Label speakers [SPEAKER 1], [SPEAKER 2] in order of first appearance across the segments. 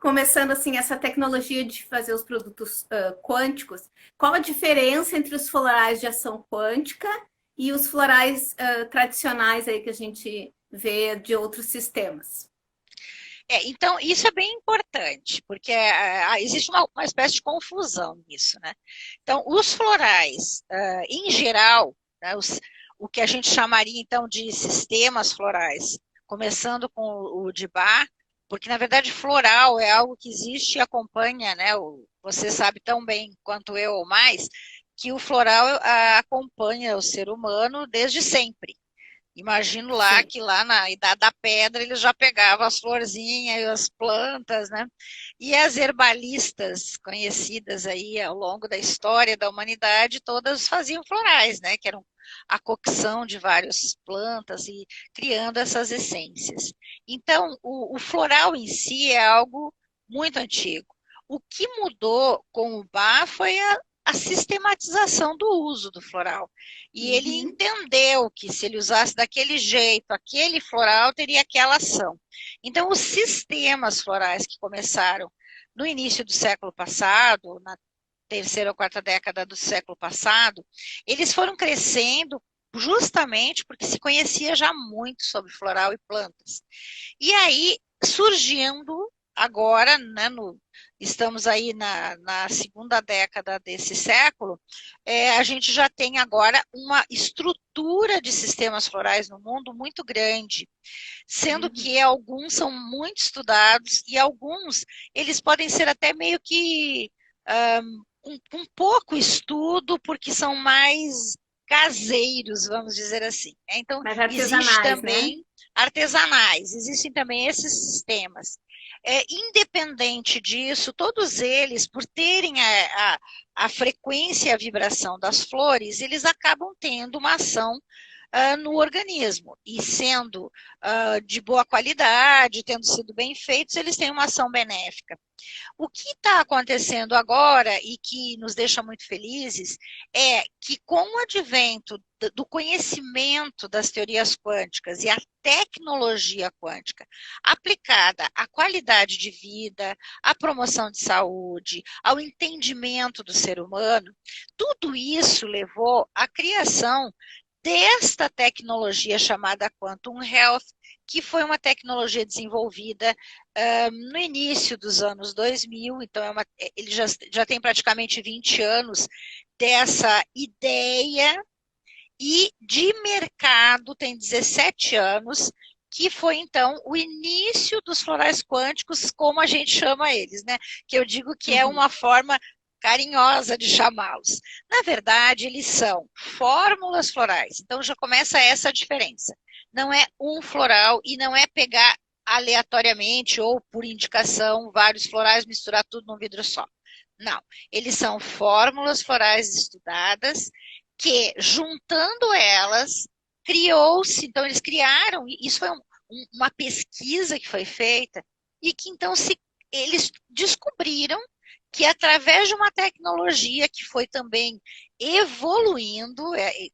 [SPEAKER 1] começando assim, essa tecnologia de fazer os produtos quânticos, qual a diferença entre os florais de ação quântica e os florais tradicionais aí que a gente vê de outros sistemas?
[SPEAKER 2] Então, isso é bem importante, porque existe uma espécie de confusão nisso, né? Então, os florais, em geral, né, o que a gente chamaria, então, de sistemas florais, começando com o de Bach, porque, na verdade, floral é algo que existe e acompanha, né? Você sabe tão bem quanto eu ou mais, que o floral acompanha o ser humano desde sempre. Imagino lá
[SPEAKER 1] Sim.
[SPEAKER 2] que lá na Idade da Pedra eles já pegavam as florzinhas e as plantas, né? E as herbalistas conhecidas aí ao longo da história da humanidade, todas faziam florais, né? Que eram a cocção de várias plantas e criando essas essências. Então, o floral em si é algo muito antigo. O que mudou com o Bach foi a sistematização do uso do floral. E ele
[SPEAKER 1] Uhum.
[SPEAKER 2] entendeu que se ele usasse daquele jeito, aquele floral teria aquela ação. Então, os sistemas florais que começaram no início do século passado, na terceira ou quarta década do século passado, eles foram crescendo justamente porque se conhecia já muito sobre floral e plantas. E aí, surgindo agora, né, estamos aí na segunda década desse século, a gente já tem agora uma estrutura de sistemas florais no mundo muito grande, sendo
[SPEAKER 1] Uhum.
[SPEAKER 2] que alguns são muito estudados e alguns eles podem ser até meio que um pouco estudo, porque são mais caseiros, vamos dizer assim. Então,
[SPEAKER 1] Mais
[SPEAKER 2] existe
[SPEAKER 1] artesanais, né?
[SPEAKER 2] também artesanais, existem também esses sistemas. Independente disso, todos eles, por terem a frequência e a vibração das flores, eles acabam tendo uma ação no organismo. E sendo de boa qualidade, tendo sido bem feitos, eles têm uma ação benéfica. O que está acontecendo agora e que nos deixa muito felizes é que, com o advento do conhecimento das teorias quânticas e a tecnologia quântica aplicada à qualidade de vida, à promoção de saúde, ao entendimento do ser humano, tudo isso levou à criação desta tecnologia chamada Quantum Health, que foi uma tecnologia desenvolvida no início dos anos 2000, então ele já tem praticamente 20 anos dessa ideia, e de mercado tem 17 anos, que foi então o início dos florais quânticos, como a gente chama eles, né? Que eu digo que é
[SPEAKER 1] Uhum.
[SPEAKER 2] uma forma carinhosa de chamá-los. Na verdade, eles são fórmulas florais. Então já começa essa diferença. Não é um floral e não é pegar aleatoriamente ou por indicação vários florais, misturar tudo num vidro só. Não, eles são fórmulas florais estudadas que, juntando elas, criou-se, então eles criaram, isso foi uma pesquisa que foi feita, e que então eles descobriram que através de uma tecnologia que foi também evoluindo,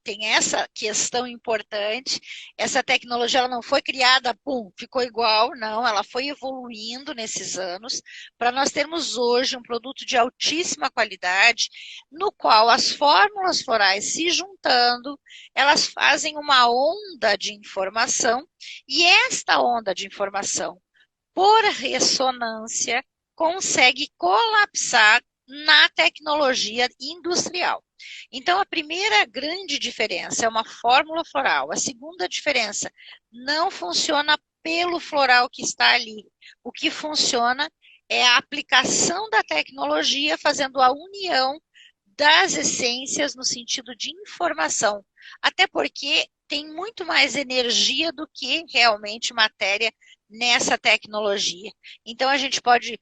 [SPEAKER 2] tem essa questão importante, essa tecnologia ela não foi criada, pum, ficou igual, não, ela foi evoluindo nesses anos, para nós termos hoje um produto de altíssima qualidade, no qual as fórmulas florais se juntando, elas fazem uma onda de informação, e esta onda de informação, por ressonância, consegue colapsar na tecnologia industrial. Então, a primeira grande diferença é uma fórmula floral. A segunda diferença, não funciona pelo floral que está ali. O que funciona é a aplicação da tecnologia, fazendo a união das essências no sentido de informação. Até porque tem muito mais energia do que realmente matéria nessa tecnologia. Então a gente pode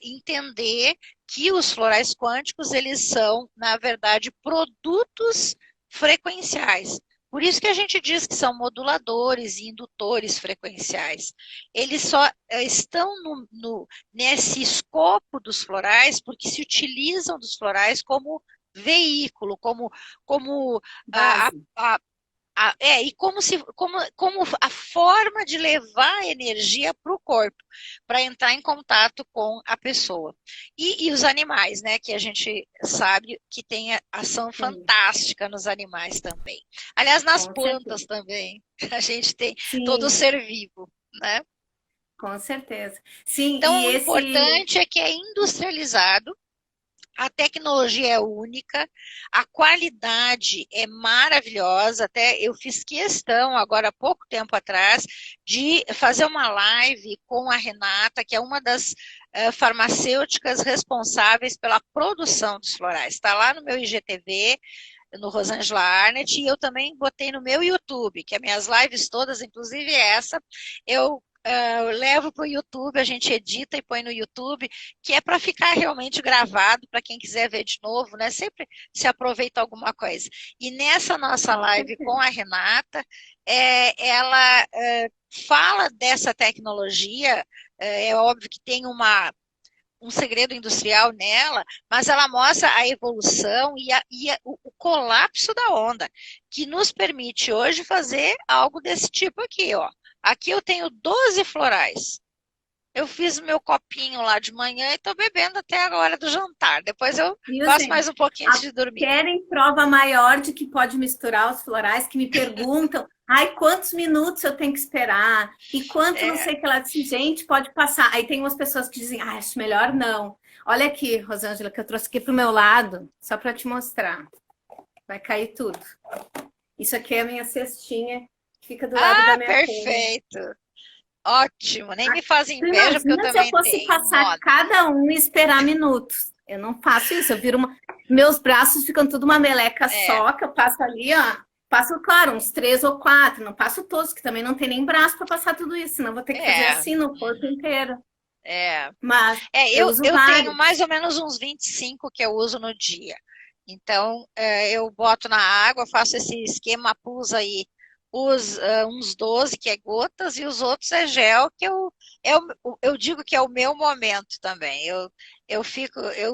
[SPEAKER 2] entender que os florais quânticos eles são, na verdade, produtos frequenciais. Por isso que a gente diz que são moduladores e indutores frequenciais. Eles só estão nesse escopo dos florais porque se utilizam dos florais como veículo, como a,
[SPEAKER 1] Base.
[SPEAKER 2] a, E como a forma de levar a energia para o corpo, para entrar em contato com a pessoa. E os animais, né? Que a gente sabe que tem ação
[SPEAKER 1] Sim,
[SPEAKER 2] fantástica nos animais também. Aliás, nas
[SPEAKER 1] com
[SPEAKER 2] plantas
[SPEAKER 1] certeza.
[SPEAKER 2] também. A gente tem todo
[SPEAKER 1] Sim,
[SPEAKER 2] ser vivo, né?
[SPEAKER 1] com certeza. Sim,
[SPEAKER 2] Então,
[SPEAKER 1] e
[SPEAKER 2] o
[SPEAKER 1] esse.
[SPEAKER 2] importante é que é industrializado. A tecnologia é única, a qualidade é maravilhosa. Até eu fiz questão, agora há pouco tempo atrás, de fazer uma live com a Renata, que é uma das farmacêuticas responsáveis pela produção dos florais. Está lá no meu IGTV, no Rosângela Arnett, e eu também botei no meu YouTube, que as minhas lives todas, inclusive essa, eu levo para o YouTube, a gente edita e põe no YouTube, que é para ficar realmente gravado, para quem quiser ver de novo, né? Sempre se aproveita alguma coisa. E nessa nossa
[SPEAKER 1] Com
[SPEAKER 2] live com
[SPEAKER 1] certeza.
[SPEAKER 2] a Renata, ela fala dessa tecnologia, é óbvio que tem um segredo industrial nela, mas ela mostra a evolução o colapso da onda, que nos permite hoje fazer algo desse tipo aqui, ó. Aqui eu tenho 12 florais. Eu fiz o meu copinho lá de manhã e estou bebendo até a hora do jantar. Depois eu
[SPEAKER 1] Viu,
[SPEAKER 2] faço mais
[SPEAKER 1] gente?
[SPEAKER 2] um pouquinho antes de dormir.
[SPEAKER 1] Querem prova maior de que pode misturar os florais, que me perguntam, ai, quantos minutos eu tenho que esperar? E quanto não
[SPEAKER 2] É,
[SPEAKER 1] sei o que ela disse, gente, pode passar. Aí tem umas pessoas que dizem, ah, acho melhor não. Olha aqui, Rosângela, que eu trouxe aqui para o meu lado, só para te mostrar. Vai cair tudo. Isso aqui é a minha cestinha, que fica do lado da minha cama.
[SPEAKER 2] perfeito. Ótimo. Nem me faz
[SPEAKER 1] Tu
[SPEAKER 2] inveja, porque eu
[SPEAKER 1] imagina se eu
[SPEAKER 2] também
[SPEAKER 1] fosse
[SPEAKER 2] tenho.
[SPEAKER 1] passar cada um e esperar minutos. Eu não faço isso, eu viro uma. Meus braços ficam tudo uma meleca
[SPEAKER 2] É,
[SPEAKER 1] só, que eu passo ali, ó. Passo, claro, uns 3 ou 4, não passo todos, que também não tem nem braço para passar tudo isso, senão vou ter que fazer
[SPEAKER 2] é,
[SPEAKER 1] assim no corpo inteiro.
[SPEAKER 2] é.
[SPEAKER 1] Mas
[SPEAKER 2] É,
[SPEAKER 1] eu
[SPEAKER 2] eu,
[SPEAKER 1] uso
[SPEAKER 2] eu tenho
[SPEAKER 1] vários.
[SPEAKER 2] mais ou menos uns 25 que eu uso no dia. Então, eu boto na água, faço esse esquema pus aí, uns 12 que é gotas e os outros é gel, eu digo que é o meu momento também. Eu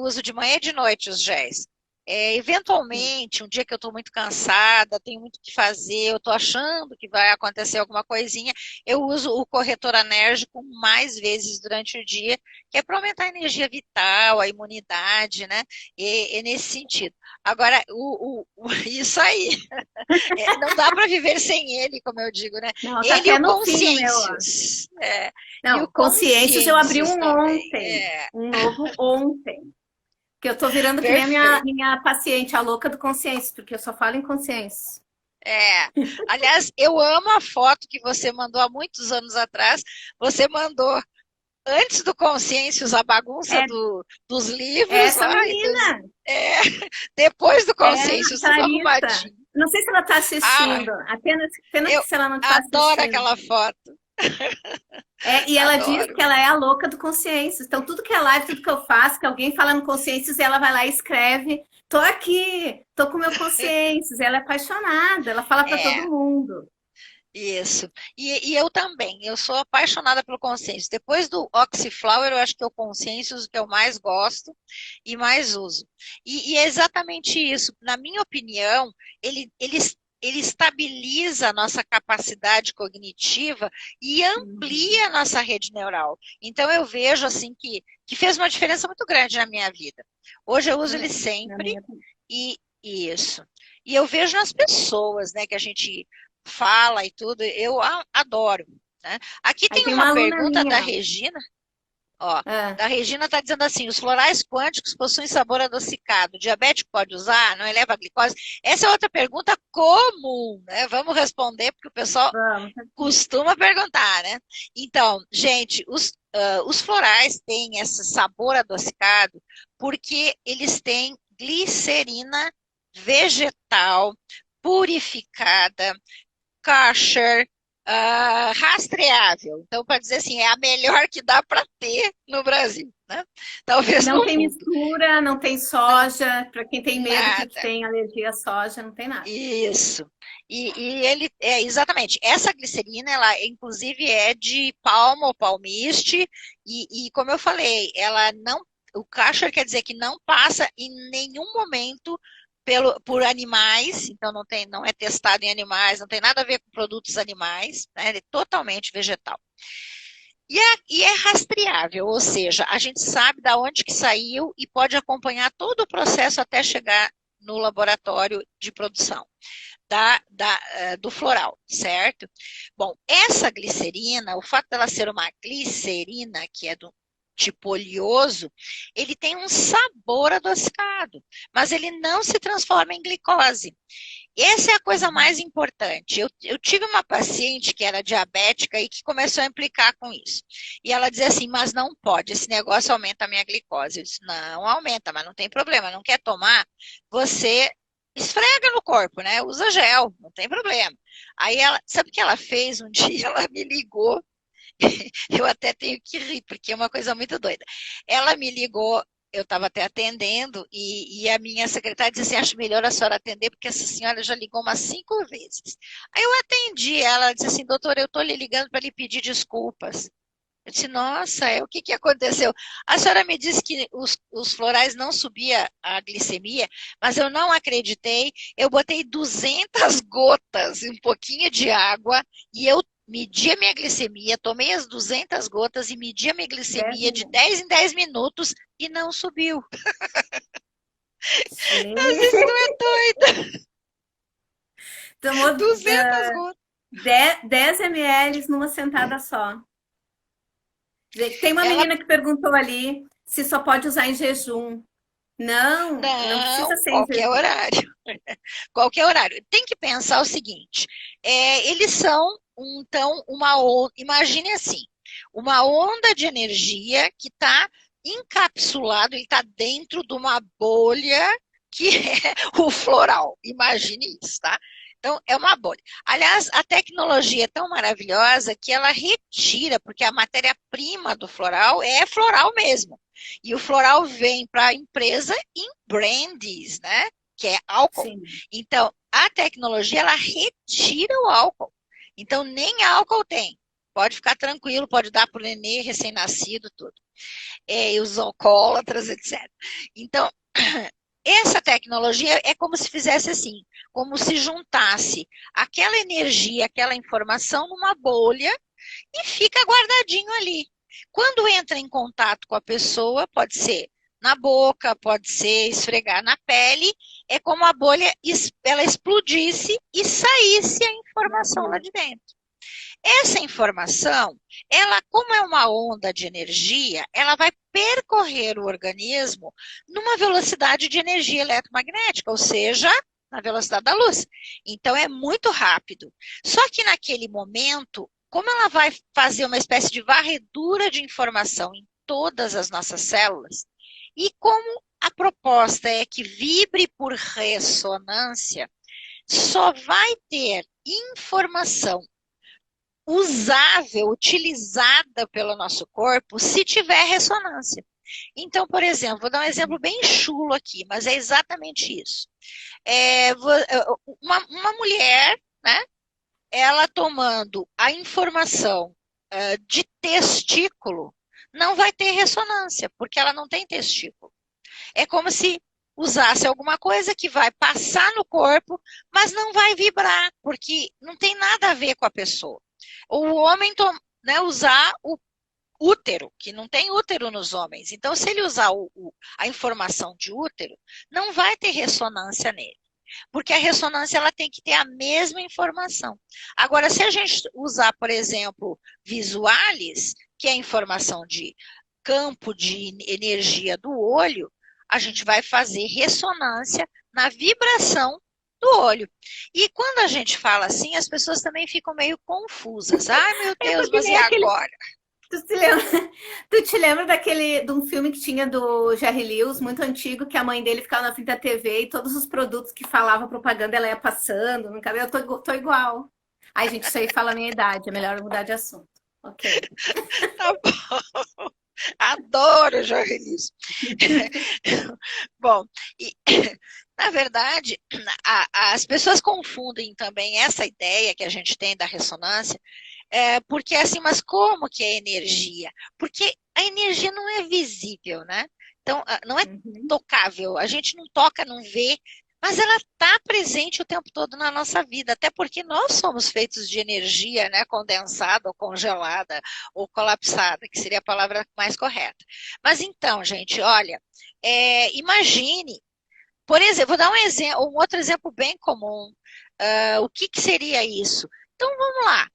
[SPEAKER 2] uso de manhã e de noite os géis. Eventualmente, um dia que eu estou muito cansada, tenho muito o que fazer, eu estou achando que vai acontecer alguma coisinha, eu uso o corretor enérgico mais vezes durante o dia, que é para aumentar a energia vital, a imunidade, né? E nesse sentido. Agora, isso aí, não dá para viver sem ele, como eu digo, né?
[SPEAKER 1] Não, tá
[SPEAKER 2] Ele e
[SPEAKER 1] até
[SPEAKER 2] o
[SPEAKER 1] no fim o meu, ó.
[SPEAKER 2] Consciêncios. E o
[SPEAKER 1] Não, consciências eu abri
[SPEAKER 2] Consciêncios
[SPEAKER 1] um
[SPEAKER 2] também.
[SPEAKER 1] ontem. Um novo ontem. Que eu tô virando que nem a
[SPEAKER 2] Perfeito.
[SPEAKER 1] minha paciente, a louca do consciência, porque eu só falo em consciência.
[SPEAKER 2] É. Aliás, eu amo a foto que você mandou há muitos anos atrás. Você mandou antes do Consciêncios a bagunça
[SPEAKER 1] É
[SPEAKER 2] dos livros
[SPEAKER 1] essa
[SPEAKER 2] lá,
[SPEAKER 1] menina,
[SPEAKER 2] é, depois do
[SPEAKER 1] é a
[SPEAKER 2] Consciêncios, tudo
[SPEAKER 1] Clarissa.
[SPEAKER 2] arrumadinho.
[SPEAKER 1] Não sei se ela está
[SPEAKER 2] Ah,
[SPEAKER 1] assistindo. Apenas pena
[SPEAKER 2] eu
[SPEAKER 1] que se ela não está
[SPEAKER 2] adoro
[SPEAKER 1] assistindo.
[SPEAKER 2] aquela foto.
[SPEAKER 1] E ela diz
[SPEAKER 2] Adoro.
[SPEAKER 1] que ela é a louca do consciências. Então, tudo que é live, tudo que eu faço, que alguém fala no consciências, ela vai lá e escreve: tô aqui, tô com meu consciências. Ela é apaixonada, ela fala para todo
[SPEAKER 2] É,
[SPEAKER 1] mundo.
[SPEAKER 2] isso. E eu também, eu sou apaixonada pelo Consciêncios. Depois do Oxyflower, eu acho que é o Consciêncios que eu mais gosto e mais uso. E é exatamente isso. Na minha opinião, ele estabiliza a nossa capacidade cognitiva e
[SPEAKER 1] Uhum.
[SPEAKER 2] amplia a nossa rede neural. Então, eu vejo assim que fez uma diferença muito grande na minha vida. Hoje eu uso ele
[SPEAKER 1] Na
[SPEAKER 2] sempre
[SPEAKER 1] minha...
[SPEAKER 2] e isso. E eu vejo nas pessoas, né, que a gente fala e tudo, eu adoro. Né? Aqui
[SPEAKER 1] Aí
[SPEAKER 2] tem
[SPEAKER 1] tem
[SPEAKER 2] uma
[SPEAKER 1] uma aluna
[SPEAKER 2] pergunta da
[SPEAKER 1] minha.
[SPEAKER 2] Regina, ó,
[SPEAKER 1] Ah,
[SPEAKER 2] da Regina está dizendo assim, os florais quânticos possuem sabor adocicado, o diabético pode usar, não eleva a glicose? Essa é outra pergunta comum, né? Vamos responder, porque o pessoal
[SPEAKER 1] vamos.
[SPEAKER 2] costuma perguntar, né? Então, gente, os florais têm esse sabor adocicado porque eles têm glicerina vegetal purificada, kosher, rastreável. Então, para dizer assim, é a melhor que dá para ter no Brasil, né? Talvez
[SPEAKER 1] Não
[SPEAKER 2] no
[SPEAKER 1] tem
[SPEAKER 2] mundo.
[SPEAKER 1] mistura, não tem
[SPEAKER 2] Não,
[SPEAKER 1] soja. Para quem tem medo que
[SPEAKER 2] nada.
[SPEAKER 1] tem alergia à soja, não tem nada.
[SPEAKER 2] Isso. E ele é exatamente essa glicerina, ela inclusive é de palma ou palmiste, e como eu falei, ela não. O kasher quer dizer que não passa em nenhum momento por animais, então não é testado em animais, não tem nada a ver com produtos animais, né? Ele é totalmente vegetal. E é rastreável, ou seja, a gente sabe da onde que saiu e pode acompanhar todo o processo até chegar no laboratório de produção do floral, certo? Bom, essa glicerina, o fato dela ser uma glicerina, que é do tipo oleoso, ele tem um sabor adocicado, mas ele não se transforma em glicose. Essa é a coisa mais importante. Eu tive uma paciente que era diabética e que começou a implicar com isso. E ela dizia assim, mas não pode, esse negócio aumenta a minha glicose. Eu disse, não aumenta, mas não tem problema, não quer tomar, você esfrega no corpo, né? Usa gel, não tem problema. Aí ela, sabe o que ela fez um dia? Ela me ligou, eu até tenho que rir, porque é uma coisa muito doida. Ela me ligou, eu estava até atendendo, e a minha secretária disse assim, acho melhor a senhora atender, porque essa senhora já ligou umas 5 vezes. Aí eu atendi, ela disse assim, doutora, eu estou lhe ligando para lhe pedir desculpas. Eu disse, nossa, o que aconteceu? A senhora me disse que os florais não subia a glicemia, mas eu não acreditei. Eu botei 200 gotas e um pouquinho de água e eu medi a minha glicemia, tomei as 200 gotas e medi a minha glicemia de 10 em 10 minutos e não subiu. A gente não é doida.
[SPEAKER 1] Tomou
[SPEAKER 2] 200 gotas.
[SPEAKER 1] 10 ml numa sentada só. Tem uma menina que perguntou ali se só pode usar em jejum. Não precisa ser em
[SPEAKER 2] qualquer
[SPEAKER 1] jejum.
[SPEAKER 2] horário. Qualquer horário. Tem que pensar o seguinte: eles são, então, imagine assim, uma onda de energia que está encapsulado, ele está dentro de uma bolha que é o floral. Imagine isso, tá? Então, é uma bolha. Aliás, a tecnologia é tão maravilhosa que ela retira, porque a matéria-prima do floral é floral mesmo. E o floral vem para a empresa em brands, né? Que é álcool.
[SPEAKER 1] Sim.
[SPEAKER 2] Então, a tecnologia, ela retira o álcool. Então, nem álcool tem. Pode ficar tranquilo, pode dar para o nenê recém-nascido, tudo. E os alcoólatras, etc. Então, essa tecnologia é como se fizesse assim, como se juntasse aquela energia, aquela informação numa bolha e fica guardadinho ali. Quando entra em contato com a pessoa, pode ser na boca, pode ser esfregar na pele, é como a bolha ela explodisse e saísse a informação lá de dentro. Essa informação, ela, como é uma onda de energia, ela vai percorrer o organismo numa velocidade de energia eletromagnética, ou seja, na velocidade da luz. Então, é muito rápido. Só que naquele momento, como ela vai fazer uma espécie de varredura de informação em todas as nossas células, e como a proposta é que vibre por ressonância, só vai ter informação usável, utilizada pelo nosso corpo, se tiver ressonância. Então, por exemplo, vou dar um exemplo bem chulo aqui, mas é exatamente isso. Uma mulher, né, ela tomando a informação de testículo, não vai ter ressonância, porque ela não tem testículo. É como se usasse alguma coisa que vai passar no corpo, mas não vai vibrar, porque não tem nada a ver com a pessoa. O homem usar o útero, que não tem útero nos homens. Então, se ele usar a informação de útero, não vai ter ressonância nele. Porque a ressonância ela tem que ter a mesma informação. Agora, se a gente usar, por exemplo, visualis, que é a informação de campo de energia do olho, a gente vai fazer ressonância na vibração do olho. E quando a gente fala assim, as pessoas também ficam meio confusas. Ai, meu Deus, mas e agora?
[SPEAKER 1] Tu te lembra de um filme que tinha do Jerry Lewis, muito antigo, que a mãe dele ficava na frente da TV e todos os produtos que falava propaganda ela ia passando no cabelo? Eu tô igual. Ai, gente, isso aí fala a minha idade, é melhor mudar de assunto. Ok.
[SPEAKER 2] Tá bom. Adoro Jerry Lewis. Bom, na verdade, as pessoas confundem também essa ideia que a gente tem da ressonância, porque assim, mas como que é energia? Porque a energia não é visível, né? Então, não é tocável, a gente não toca, não vê, Mas ela está presente o tempo todo na nossa vida, até porque nós somos feitos de energia, né, condensada, ou congelada, ou colapsada, que seria a palavra mais correta. Mas então, gente, olha, imagine, por exemplo, vou dar um exemplo, um outro exemplo bem comum. O que que seria isso? Então, vamos lá.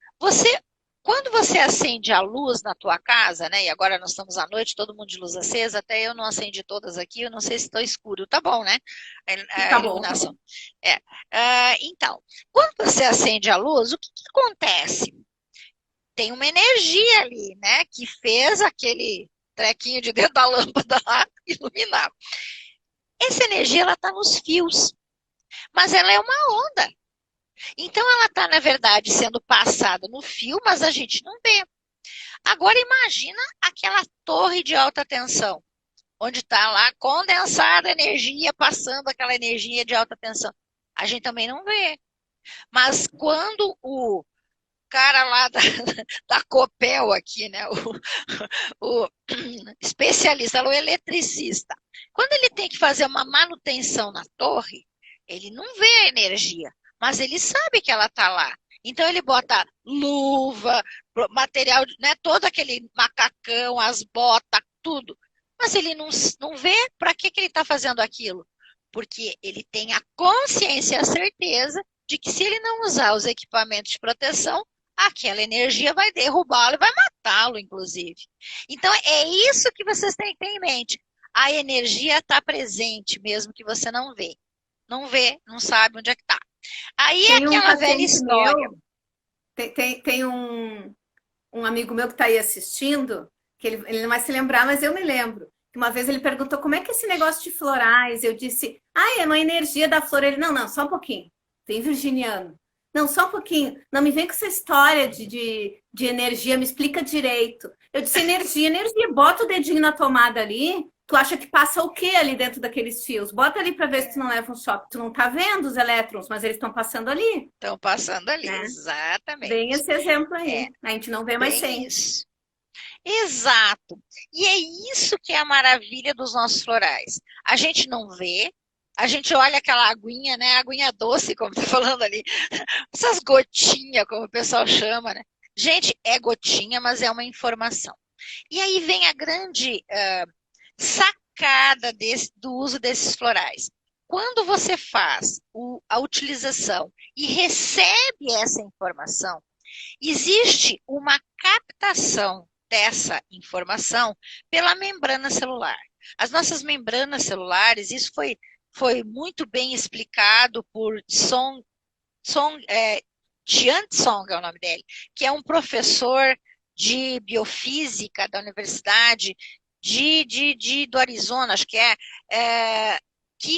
[SPEAKER 2] Quando você acende a luz na tua casa, né? E agora nós estamos à noite, todo mundo de luz acesa, até eu não acendi todas aqui, eu não sei se está escuro. Tá bom, né? A
[SPEAKER 1] Tá bom, tá
[SPEAKER 2] iluminação.
[SPEAKER 1] bom.
[SPEAKER 2] É. Então, quando você acende a luz, o que que acontece? Tem uma energia ali, né? Que fez aquele trequinho de dentro da lâmpada lá iluminar. Essa energia, ela está nos fios, mas ela é uma onda. Então, ela está, na verdade, sendo passada no fio, mas a gente não vê. Agora, imagina aquela torre de alta tensão, onde está lá condensada a energia, passando aquela energia de alta tensão. A gente também não vê. Mas quando o cara lá da, da Copel aqui, né, o especialista, o eletricista, quando ele tem que fazer uma manutenção na torre, ele não vê a energia, mas ele sabe que ela está lá. Então ele bota luva, material, né, todo aquele macacão, as botas, tudo. Mas ele não vê para que ele está fazendo aquilo. Porque ele tem a consciência e a certeza de que se ele não usar os equipamentos de proteção, aquela energia vai derrubá-lo e vai matá-lo, inclusive. Então, é isso que vocês têm que ter em mente. A energia está presente, mesmo que você não vê. Não vê, não sabe onde é que está. Aí é
[SPEAKER 1] Tem um
[SPEAKER 2] aquela velha
[SPEAKER 1] paciente
[SPEAKER 2] história.
[SPEAKER 1] meu, tem um amigo meu que está aí assistindo, que ele não vai se lembrar, mas eu me lembro. Uma vez ele perguntou como é que é esse negócio de florais. Eu disse, é uma energia da flor. Ele, não, só um pouquinho. Tem virginiano. Não, só um pouquinho. Não me vem com essa história de energia, me explica direito. Eu disse, energia. Bota o dedinho na tomada ali. Tu acha que passa o que ali dentro daqueles fios? Bota ali para ver se tu não leva um choque. Tu não tá vendo os elétrons, mas eles estão passando ali,
[SPEAKER 2] Estão passando ali,
[SPEAKER 1] né? Bem
[SPEAKER 2] exatamente.
[SPEAKER 1] esse exemplo
[SPEAKER 2] É,
[SPEAKER 1] aí. A gente não vê mais
[SPEAKER 2] bem
[SPEAKER 1] sem.
[SPEAKER 2] isso. Exato. E é isso que é a maravilha dos nossos florais. A gente não vê, a gente olha aquela aguinha, né? Aguinha doce, como tá falando ali. Essas gotinhas, como o pessoal chama, né? Gente, é gotinha, mas é uma informação. E aí vem a grande sacada do uso desses florais. Quando você faz a utilização e recebe essa informação, existe uma captação dessa informação pela membrana celular. As nossas membranas celulares, isso foi muito bem explicado por Tian Song é o nome dele, que é um professor de biofísica da Universidade do Arizona, acho que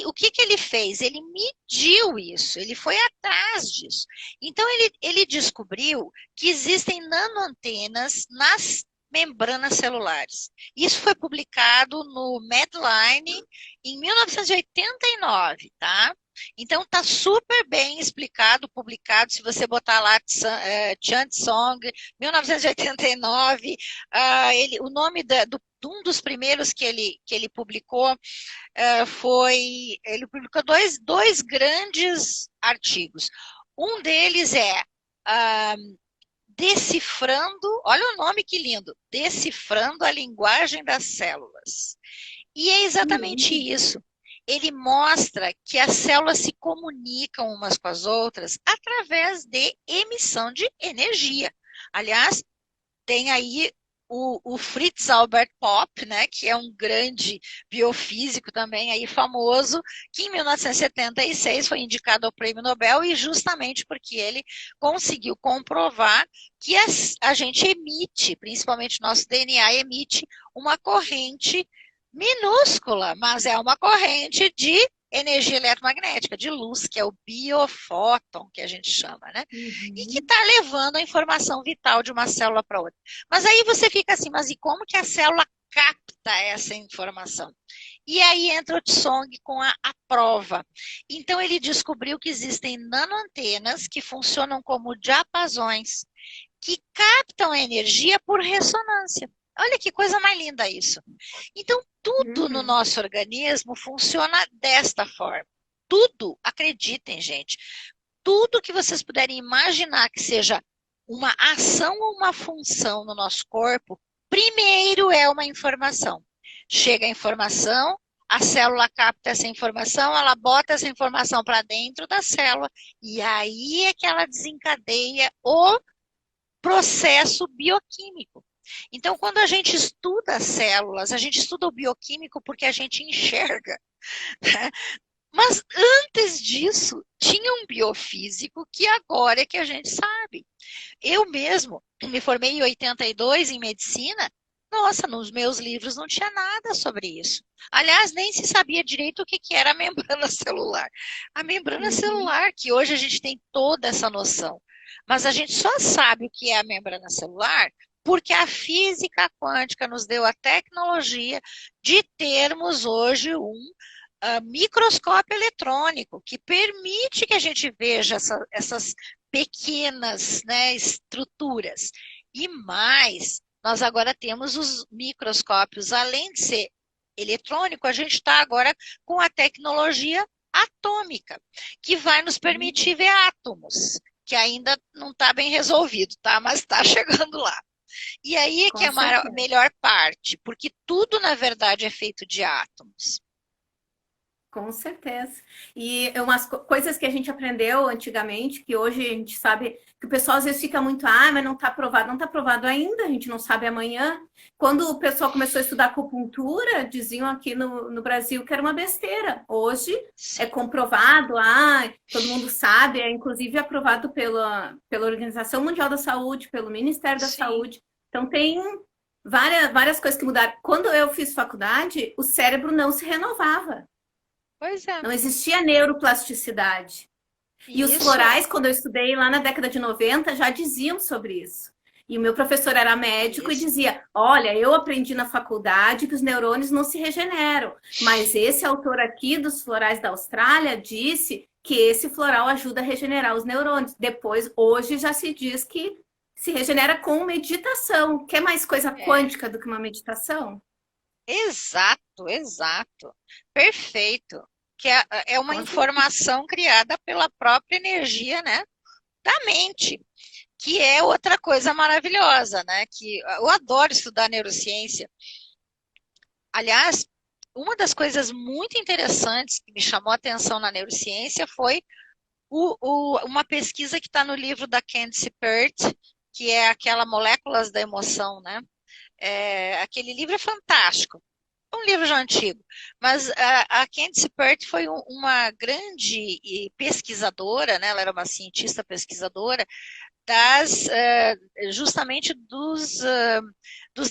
[SPEAKER 2] o que ele fez? Ele mediu isso, ele foi atrás disso. Então, ele descobriu que existem nanoantenas nas membranas celulares. Isso foi publicado no Medline em 1989, tá? Então, está super bem explicado, publicado. Se você botar lá Chan Song, 1989, o nome de um dos primeiros que ele publicou ele publicou dois grandes artigos. Um deles é Decifrando, olha o nome que lindo, Decifrando a Linguagem das Células. E é exatamente isso. Ele mostra que as células se comunicam umas com as outras através de emissão de energia. Aliás, tem aí o Fritz Albert Popp, né, que é um grande biofísico também aí famoso, que em 1976 foi indicado ao Prêmio Nobel, e justamente porque ele conseguiu comprovar que a gente emite, principalmente nosso DNA emite uma corrente minúscula, mas é uma corrente de energia eletromagnética, de luz, que é o biofóton, que a gente chama, né? E que está levando a informação vital de uma célula para outra. Mas aí você fica assim, mas e como que a célula capta essa informação? E aí entra o Tsong com a prova. Então ele descobriu que existem nanoantenas que funcionam como diapasões, que captam a energia por ressonância. Olha que coisa mais linda isso. Então, tudo no nosso organismo funciona desta forma. tudo, acreditem, gente, tudo que vocês puderem imaginar que seja uma ação ou uma função no nosso corpo, primeiro é uma informação. Chega a informação, a célula capta essa informação, ela bota essa informação para dentro da célula, e aí é que ela desencadeia o processo bioquímico. Então, quando a gente estuda as células, a gente estuda o bioquímico porque a gente enxerga, né? Mas antes disso, tinha um biofísico que agora é que a gente sabe. Eu mesmo me formei em 82 em medicina. Nossa, nos meus livros não tinha nada sobre isso. Aliás, nem se sabia direito o que era a membrana celular. A membrana celular, que hoje a gente tem toda essa noção. Mas a gente só sabe o que é a membrana celular porque a física quântica nos deu a tecnologia de termos hoje um microscópio eletrônico, que permite que a gente veja essas pequenas, né, estruturas. E mais, nós agora temos os microscópios, além de ser eletrônico, a gente está agora com a tecnologia atômica, que vai nos permitir ver átomos, que ainda não está bem resolvido, tá? Mas está chegando lá. E aí é que é a melhor parte, porque tudo, na verdade, é feito de átomos.
[SPEAKER 1] Com certeza. E umas coisas que a gente aprendeu antigamente, que hoje a gente sabe, que o pessoal às vezes fica muito, mas não está provado. Não está provado ainda, a gente não sabe amanhã. Quando o pessoal começou a estudar acupuntura, diziam aqui no Brasil que era uma besteira. Hoje é comprovado, todo mundo sabe, é inclusive aprovado pela Organização Mundial da Saúde, pelo Ministério da Saúde. Então tem várias coisas que mudaram. Quando eu fiz faculdade, o cérebro não se renovava.
[SPEAKER 2] Pois é.
[SPEAKER 1] Não existia neuroplasticidade. E os florais, quando eu estudei lá na década de 90, já diziam sobre isso. E o meu professor era médico e dizia, olha, eu aprendi na faculdade que os neurônios não se regeneram, mas esse autor aqui dos florais da Austrália disse que esse floral ajuda a regenerar os neurônios. Depois, hoje já se diz que se regenera com meditação. Quer mais coisa quântica do que uma meditação?
[SPEAKER 2] Exato, exato. Perfeito. Que é uma informação criada pela própria energia, né, da mente, que é outra coisa maravilhosa, né? Que eu adoro estudar neurociência. Aliás, uma das coisas muito interessantes que me chamou a atenção na neurociência foi uma pesquisa que está no livro da Candice Pert, que é aquela Moléculas da Emoção, né? Aquele livro é fantástico. É um livro já antigo, mas a Candice Pert foi uma grande pesquisadora, né? Ela era uma cientista pesquisadora justamente dos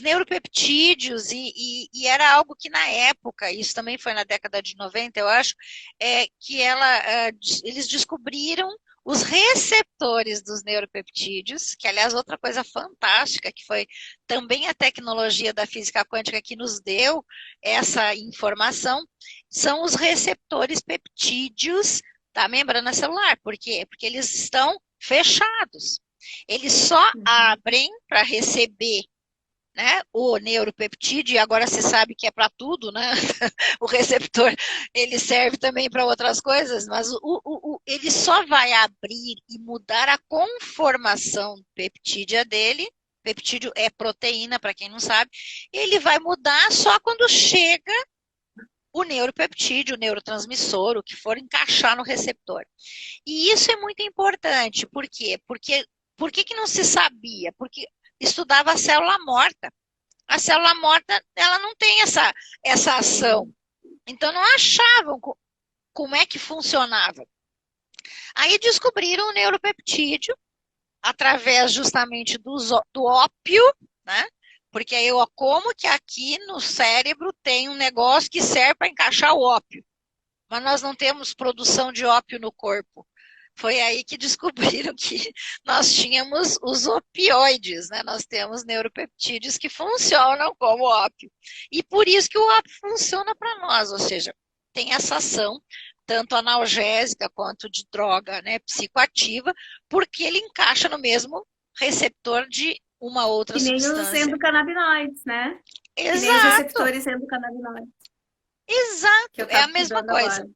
[SPEAKER 2] neuropeptídeos, e era algo que na época, isso também foi na década de 90, eu acho, que eles descobriram os receptores dos neuropeptídeos, que aliás outra coisa fantástica, que foi também a tecnologia da física quântica que nos deu essa informação, são os receptores peptídeos da membrana celular. Por quê? Porque eles estão fechados. Eles só abrem para receber, né, o neuropeptídeo, e agora você sabe que é para tudo, né? O receptor, ele serve também para outras coisas, mas ele só vai abrir e mudar a conformação peptídea dele. Peptídeo é proteína, para quem não sabe. Ele vai mudar só quando chega o neuropeptídeo, o neurotransmissor, o que for encaixar no receptor. E isso é muito importante. Por quê? Por que não se sabia? Porque estudava a célula morta. A célula morta, ela não tem essa ação. Então, não achavam como é que funcionava. Aí descobriram o neuropeptídeo, através justamente do ópio, né? Porque aí, como que aqui no cérebro tem um negócio que serve para encaixar o ópio, mas nós não temos produção de ópio no corpo. Foi aí que descobriram que nós tínhamos os opioides, né? Nós temos neuropeptídeos que funcionam como ópio. E por isso que o ópio funciona para nós, ou seja, tem essa ação, tanto analgésica quanto de droga, né, psicoativa, porque ele encaixa no mesmo receptor de uma outra substância.
[SPEAKER 1] Que nem os endocannabinoides, né?
[SPEAKER 2] Exato.
[SPEAKER 1] Que nem os receptores endocannabinoides.
[SPEAKER 2] Exato, é a mesma coisa. Agora.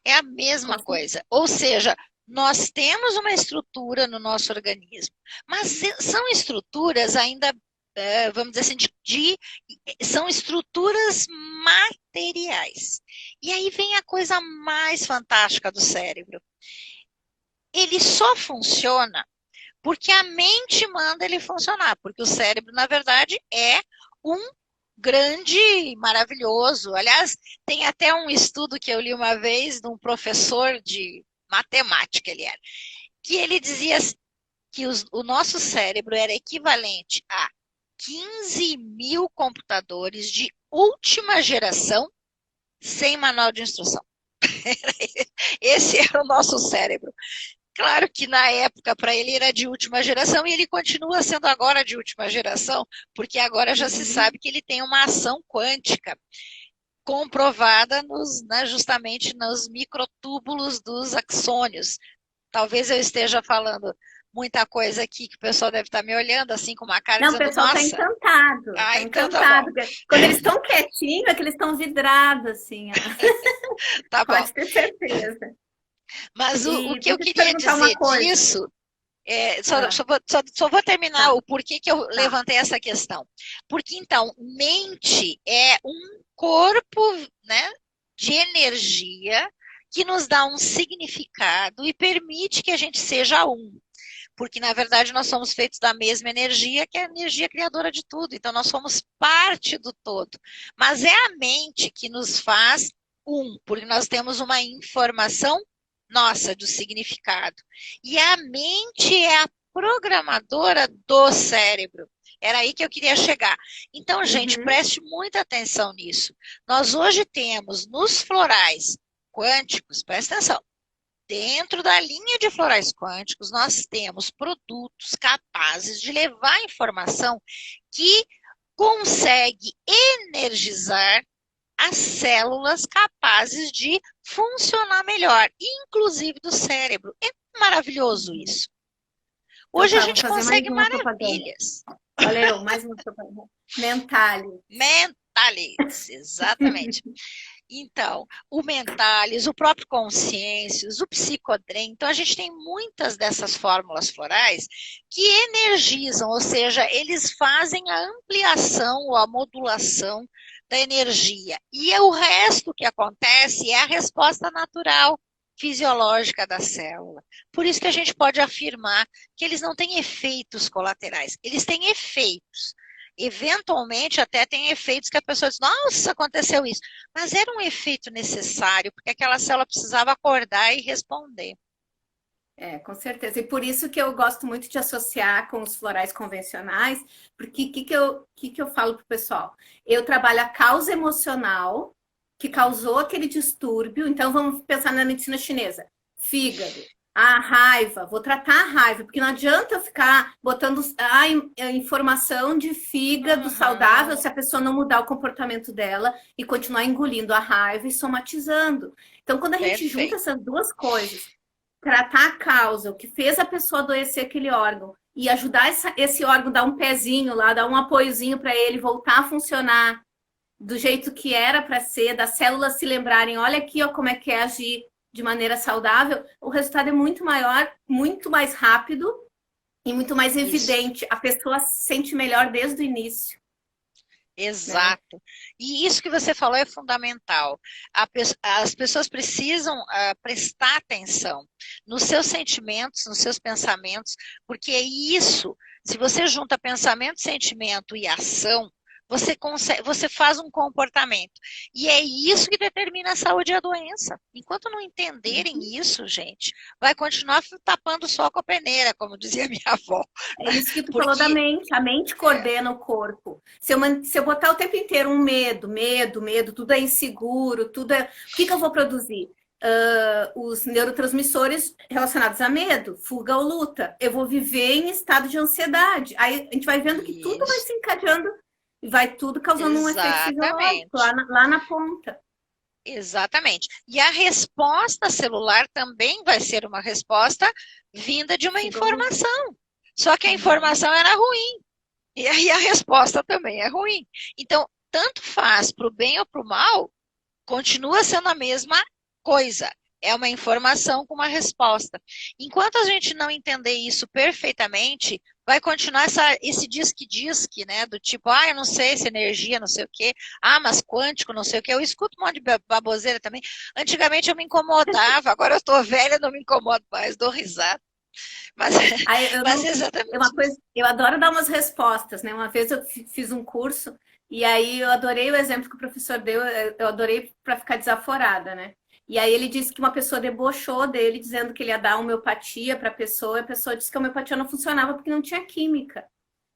[SPEAKER 2] É a mesma coisa. Ou seja, nós temos uma estrutura no nosso organismo, mas são estruturas ainda, vamos dizer assim, são estruturas materiais. E aí vem a coisa mais fantástica do cérebro. Ele só funciona porque a mente manda ele funcionar, porque o cérebro, na verdade, é um grande, maravilhoso. Aliás, tem até um estudo que eu li uma vez de um professor de matemática, que ele dizia que o nosso cérebro era equivalente a 15 mil computadores de última geração sem manual de instrução. Esse era o nosso cérebro. Claro que na época para ele era de última geração e ele continua sendo agora de última geração, porque agora já se sabe que ele tem uma ação quântica comprovada justamente nos microtúbulos dos axônios. Talvez eu esteja falando muita coisa aqui que o pessoal deve estar me olhando assim com uma cara
[SPEAKER 1] Não,
[SPEAKER 2] dizendo,
[SPEAKER 1] o pessoal está encantado. Tá
[SPEAKER 2] então
[SPEAKER 1] encantado.
[SPEAKER 2] Tá
[SPEAKER 1] Quando eles estão quietinhos, é que eles estão vidrados, assim.
[SPEAKER 2] Tá
[SPEAKER 1] Pode ter certeza.
[SPEAKER 2] Mas o que eu queria dizer disso, só vou terminar o porquê que eu levantei essa questão. Porque, então, mente é um corpo, né, de energia que nos dá um significado e permite que a gente seja um. Porque, na verdade, nós somos feitos da mesma energia, que é a energia criadora de tudo. Então, nós somos parte do todo. Mas é a mente que nos faz um, porque nós temos uma informação nossa do significado. E a mente é a programadora do cérebro. Era aí que eu queria chegar. Então, gente, preste muita atenção nisso. Nós hoje temos nos florais quânticos, presta atenção, dentro da linha de florais quânticos, nós temos produtos capazes de levar informação que consegue energizar as células capazes de funcionar melhor, inclusive do cérebro. É maravilhoso isso. Hoje a gente consegue maravilhas.
[SPEAKER 1] Valeu, mais uma propaganda.
[SPEAKER 2] Mentalis, exatamente. Então, o Mentalis, o próprio Consciências, o Psicodrem, então a gente tem muitas dessas fórmulas florais que energizam, ou seja, eles fazem a ampliação ou a modulação da energia. E o resto que acontece é a resposta natural, fisiológica da célula. Por isso que a gente pode afirmar que eles não têm efeitos colaterais, eles têm efeitos. Eventualmente até tem efeitos que a pessoa diz, nossa, aconteceu isso. Mas era um efeito necessário, porque aquela célula precisava acordar e responder.
[SPEAKER 1] Com certeza. E por isso que eu gosto muito de associar com os florais convencionais, porque o que eu falo para o pessoal? Eu trabalho a causa emocional que causou aquele distúrbio. Então, vamos pensar na medicina chinesa. Fígado. A raiva, vou tratar a raiva, porque não adianta eu ficar botando a informação de fígado saudável se a pessoa não mudar o comportamento dela e continuar engolindo a raiva e somatizando. Então, quando a gente junta essas duas coisas, tratar a causa, o que fez a pessoa adoecer aquele órgão, e ajudar esse órgão a dar um pezinho lá, dar um apoiozinho para ele voltar a funcionar do jeito que era para ser, das células se lembrarem, olha aqui ó, como é que é agir de maneira saudável, o resultado é muito maior, muito mais rápido e muito mais evidente. A pessoa se sente melhor desde o início.
[SPEAKER 2] Exato. Né? E isso que você falou é fundamental. As pessoas precisam prestar atenção nos seus sentimentos, nos seus pensamentos, porque é isso, se você junta pensamento, sentimento e ação, você faz um comportamento. E é isso que determina a saúde e a doença. Enquanto não entenderem isso, gente, vai continuar tapando só com a peneira, como dizia minha avó.
[SPEAKER 1] É isso que tu falou da mente. A mente coordena o corpo. Se eu botar o tempo inteiro um medo, tudo é inseguro, tudo é... O que eu vou produzir? Os neurotransmissores relacionados a medo, fuga ou luta. Eu vou viver em estado de ansiedade. Aí a gente vai vendo que tudo vai se encadeando e vai tudo causando um efeito fisiológico lá na ponta.
[SPEAKER 2] Exatamente. E a resposta celular também vai ser uma resposta vinda de uma informação. Só que a informação era ruim. E aí a resposta também é ruim. Então, tanto faz para o bem ou para o mal, continua sendo a mesma coisa, é uma informação com uma resposta. Enquanto a gente não entender isso perfeitamente, vai continuar esse disque, né? Do tipo, eu não sei se energia, não sei o quê, mas quântico, não sei o quê. Eu escuto um monte de baboseira também. Antigamente eu me incomodava, agora eu tô velha, não me incomodo mais, dou risada. Mas, mas exatamente isso.
[SPEAKER 1] Eu adoro dar umas respostas, né? Uma vez eu fiz um curso e aí eu adorei o exemplo que o professor deu, eu adorei para ficar desaforada, né? E aí ele disse que uma pessoa debochou dele, dizendo que ele ia dar homeopatia para e a pessoa disse que a homeopatia não funcionava porque não tinha química.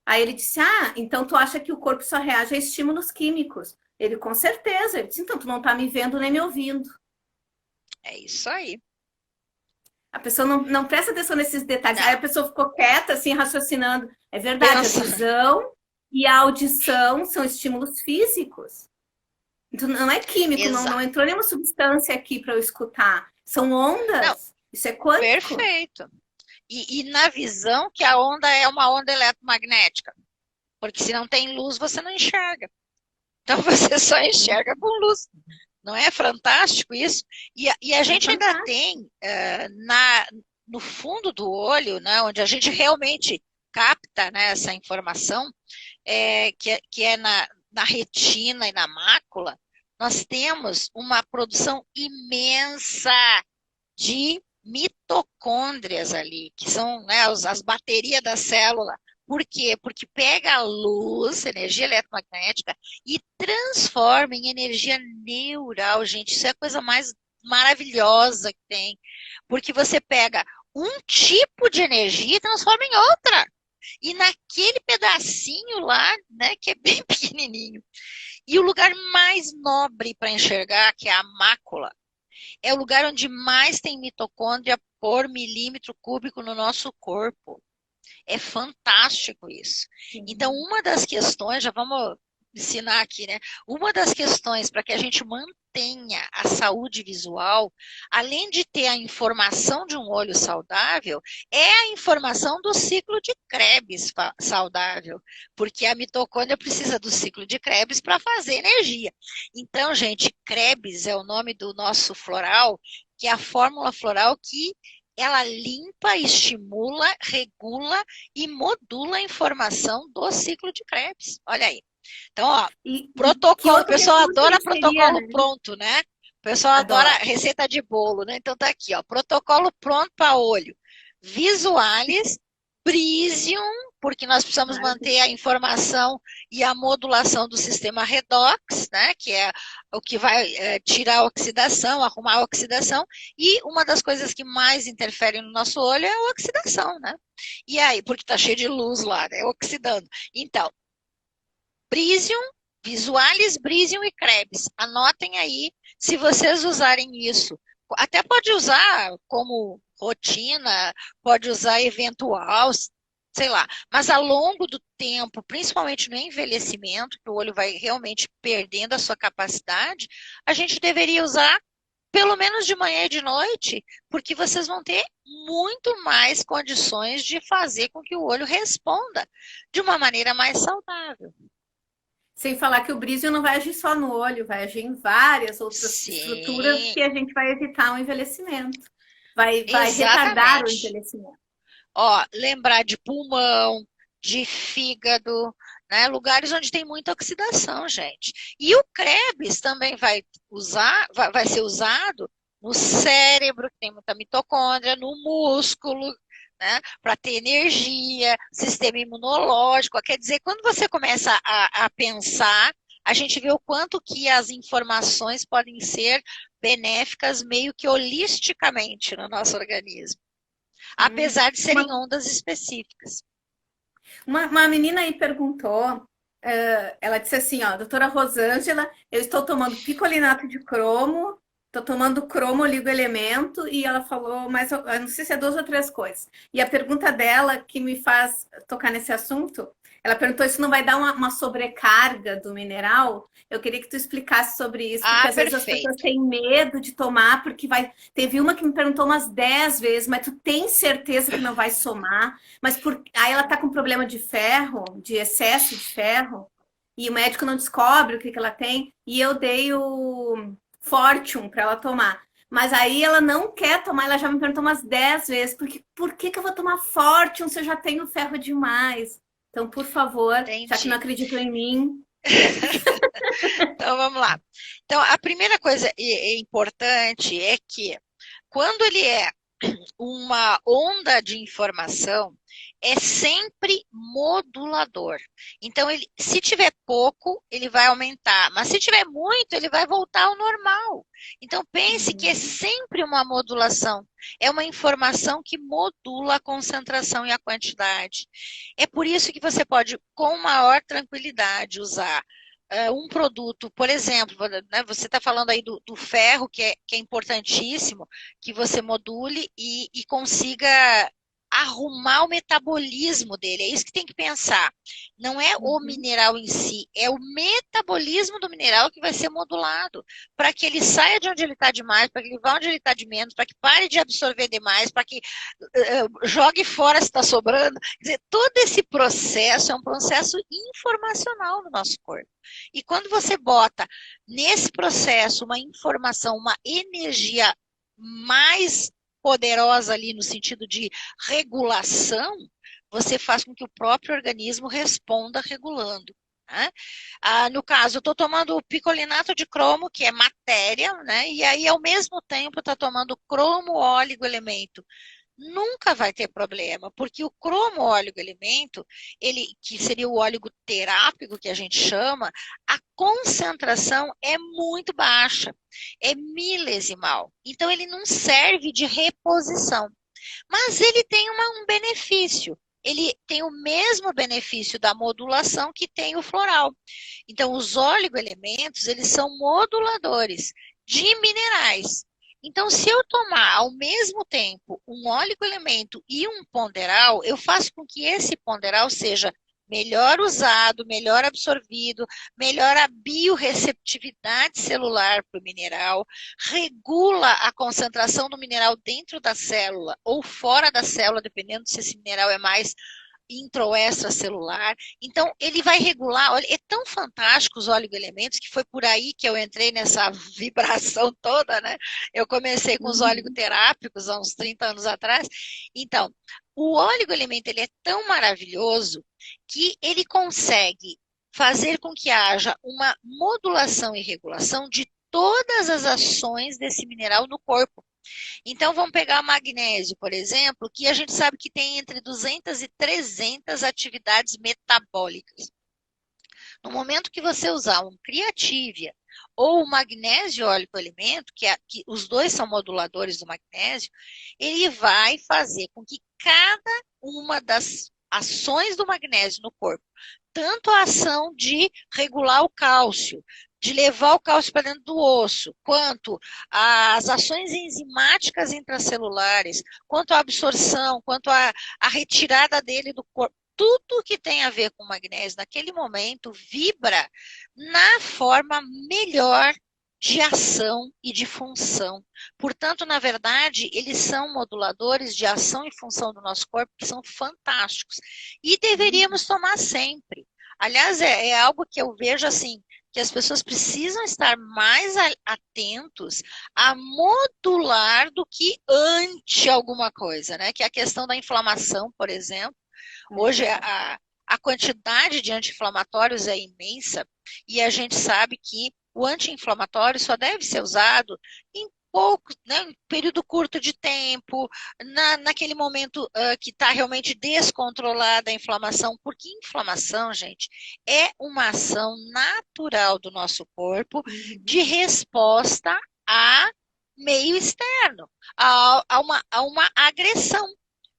[SPEAKER 1] Aí ele disse, então tu acha que o corpo só reage a estímulos químicos? Ele, com certeza. Ele disse, então tu não tá me vendo nem me ouvindo.
[SPEAKER 2] É isso aí.
[SPEAKER 1] A pessoa não presta atenção nesses detalhes. Aí a
[SPEAKER 2] Não,
[SPEAKER 1] pessoa ficou quieta, assim, raciocinando. É verdade, a
[SPEAKER 2] pensa.
[SPEAKER 1] visão e a audição são estímulos físicos. Então, não é químico, não
[SPEAKER 2] Exato.
[SPEAKER 1] entrou nenhuma substância aqui para eu escutar. São
[SPEAKER 2] Não,
[SPEAKER 1] ondas. Isso é quântico.
[SPEAKER 2] perfeito. E na visão que a onda é uma onda eletromagnética, porque se não tem luz, você não enxerga. Então você só enxerga com luz. Não é fantástico isso? E a
[SPEAKER 1] É
[SPEAKER 2] gente ainda
[SPEAKER 1] fantástico.
[SPEAKER 2] tem no fundo do olho, né, onde a gente realmente capta, né, essa informação, que é na retina e na mácula, nós temos uma produção imensa de mitocôndrias ali, que são, né, as baterias da célula. Por quê? Porque pega a luz, energia eletromagnética, e transforma em energia neural, gente. Isso é a coisa mais maravilhosa que tem. Porque você pega um tipo de energia e transforma em outra. E naquele pedacinho lá, né, que é bem pequenininho. E o lugar mais nobre para enxergar, que é a mácula, é o lugar onde mais tem mitocôndria por milímetro cúbico no nosso corpo. É fantástico isso. Então,
[SPEAKER 1] Sim.
[SPEAKER 2] uma das questões, já vamos ensinar aqui, né? Uma das questões para que a gente mantenha a saúde visual, além de ter a informação de um olho saudável, é a informação do ciclo de Krebs saudável, porque a mitocôndria precisa do ciclo de Krebs para fazer energia. Então, gente, Krebs é o nome do nosso floral, que é a fórmula floral que ela limpa, estimula, regula e modula a informação do ciclo de Krebs. Olha aí. Então, ó,
[SPEAKER 1] E que
[SPEAKER 2] protocolo, o
[SPEAKER 1] outro
[SPEAKER 2] pessoal
[SPEAKER 1] recurso
[SPEAKER 2] adora
[SPEAKER 1] ele seria,
[SPEAKER 2] protocolo
[SPEAKER 1] né?
[SPEAKER 2] pronto, né? O pessoal adora
[SPEAKER 1] Adoro.
[SPEAKER 2] receita de bolo, né? Então tá aqui, ó, protocolo pronto para olho. Visualis, Prisium, porque nós precisamos manter
[SPEAKER 1] Maravilha.
[SPEAKER 2] a informação e a modulação do sistema redox, né? Que é o que vai tirar a oxidação, arrumar a oxidação. E uma das coisas que mais interfere no nosso olho é a oxidação, né? E aí, porque tá cheio de luz lá, né? Oxidando. Então, Prisium, Visualis, Brisium e Krebs. Anotem aí, se vocês usarem isso. Até pode usar como rotina, pode usar eventual, sei lá. Mas ao longo do tempo, principalmente no envelhecimento, que o olho vai realmente perdendo a sua capacidade, a gente deveria usar pelo menos de manhã e de noite, porque vocês vão ter muito mais condições de fazer com que o olho responda de uma maneira mais saudável.
[SPEAKER 1] Sem falar que o brígio não vai agir só no olho, vai agir em várias outras estruturas
[SPEAKER 2] Sim,
[SPEAKER 1] que a gente vai evitar o envelhecimento. Vai retardar o
[SPEAKER 2] exatamente.
[SPEAKER 1] envelhecimento.
[SPEAKER 2] Ó, lembrar de pulmão, de fígado, né? Lugares onde tem muita oxidação, gente. E o Krebs também vai ser usado no cérebro, que tem muita mitocôndria, no músculo, né? Para ter energia, sistema imunológico. Quer dizer, quando você começa a pensar, a gente vê o quanto que as informações podem ser benéficas meio que holisticamente no nosso organismo,
[SPEAKER 1] Hum.
[SPEAKER 2] apesar de serem
[SPEAKER 1] Uma,
[SPEAKER 2] ondas específicas.
[SPEAKER 1] uma menina aí perguntou, ela disse assim, ó, doutora Rosângela, eu estou tomando picolinato de cromo, estou tomando cromo oligoelemento, e ela falou, mas eu não sei se é duas ou três coisas. E a pergunta dela, que me faz tocar nesse assunto, ela perguntou, isso não vai dar uma sobrecarga do mineral? Eu queria que tu explicasse sobre isso, porque
[SPEAKER 2] Ah,
[SPEAKER 1] às vezes as pessoas
[SPEAKER 2] perfeito.
[SPEAKER 1] têm medo de tomar, porque vai... Teve uma que me perguntou umas 10 vezes, mas tu tem certeza que não vai somar? Aí ela tá com problema de ferro, de excesso de ferro, e o médico não descobre o que ela tem, e eu dei o Fortune para ela tomar. Mas aí ela não quer tomar, ela já me perguntou umas 10 vezes, porque por que que eu vou tomar Forte se eu já tenho ferro demais? Então, por favor, já que não
[SPEAKER 2] Entendi.
[SPEAKER 1] acreditam em mim.
[SPEAKER 2] Então, vamos lá. Então, a primeira coisa importante é que quando ele é uma onda de informação, é sempre modulador. Então, ele, se tiver pouco, ele vai aumentar, mas se tiver muito, ele vai voltar ao normal. Então, pense que é sempre uma modulação. É uma informação que modula a concentração e a quantidade. É por isso que você pode, com maior tranquilidade, usar um produto, por exemplo, né, você está falando aí do ferro, que é importantíssimo, que você module e consiga arrumar o metabolismo dele. É isso que tem que pensar. Não é o mineral em si, é o metabolismo do mineral que vai ser modulado para que ele saia de onde ele está demais, para que ele vá onde ele está de menos, para que pare de absorver demais, para que jogue fora se está sobrando. Quer dizer, todo esse processo é um processo informacional no nosso corpo. E quando você bota nesse processo uma informação, uma energia mais poderosa ali no sentido de regulação, você faz com que o próprio organismo responda regulando. Né? No caso, eu estou tomando o picolinato de cromo, que é matéria, né? E aí, ao mesmo tempo, está tomando cromo óleo elemento. Nunca vai ter problema, porque o cromo óleo elemento, ele, que seria o óleo terápico que a gente chama, a concentração é muito baixa, é milesimal. Então, ele não serve de reposição. Mas ele tem um benefício. Ele tem o mesmo benefício da modulação que tem o floral. Então, os oligoelementos, eles são moduladores de minerais. Então, se eu tomar ao mesmo tempo um oligoelemento e um ponderal, eu faço com que esse ponderal seja melhor usado, melhor absorvido, melhor a biorreceptividade celular para o mineral, regula a concentração do mineral dentro da célula ou fora da célula, dependendo se esse mineral é mais intra ou extracelular. Então, ele vai regular. Olha, é tão fantástico os oligoelementos que foi por aí que eu entrei nessa vibração toda, né? Eu comecei com os oligoterápicos há uns 30 anos atrás. Então, o oligoelemento ele é tão maravilhoso que ele consegue fazer com que haja uma modulação e regulação de todas as ações desse mineral no corpo. Então, vamos pegar magnésio, por exemplo, que a gente sabe que tem entre 200 e 300 atividades metabólicas. No momento que você usar um Creativia ou o magnésio oligoelemento, que os dois são moduladores do magnésio, ele vai fazer com que cada uma das ações do magnésio no corpo, tanto a ação de regular o cálcio, de levar o cálcio para dentro do osso, quanto as ações enzimáticas intracelulares, quanto a absorção, quanto a retirada dele do corpo, tudo que tem a ver com magnésio naquele momento vibra na forma melhor de ação e de função. Portanto, na verdade, eles são moduladores de ação e função do nosso corpo que são fantásticos. E deveríamos tomar sempre. Aliás, é algo que eu vejo assim, que as pessoas precisam estar mais atentos a modular do que ante alguma coisa, né? Que é a questão da inflamação, por exemplo. Hoje a quantidade de anti-inflamatórios é imensa e a gente sabe que o anti-inflamatório só deve ser usado em pouco, né, em período curto de tempo, naquele momento que está realmente descontrolada a inflamação, porque inflamação, gente, é uma ação natural do nosso corpo de resposta a meio externo, a uma agressão.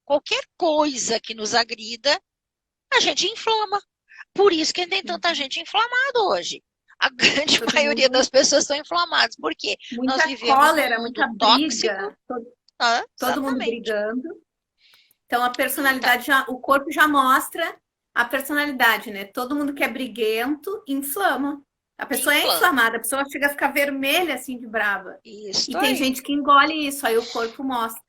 [SPEAKER 2] Qualquer coisa que nos agrida, a gente inflama. Por isso que tem tanta gente inflamada hoje. A grande maioria das pessoas estão inflamadas. Por quê?
[SPEAKER 1] Muita
[SPEAKER 2] Nós vivemos
[SPEAKER 1] cólera,
[SPEAKER 2] num mundo
[SPEAKER 1] muita
[SPEAKER 2] tóxico.
[SPEAKER 1] briga. Todo mundo brigando. Então, a personalidade, o corpo já mostra a personalidade, né? Todo mundo que é briguento, inflama. A pessoa é inflamada, a pessoa chega a ficar vermelha, assim, de brava.
[SPEAKER 2] Isso
[SPEAKER 1] e tem gente que engole isso, aí o corpo mostra.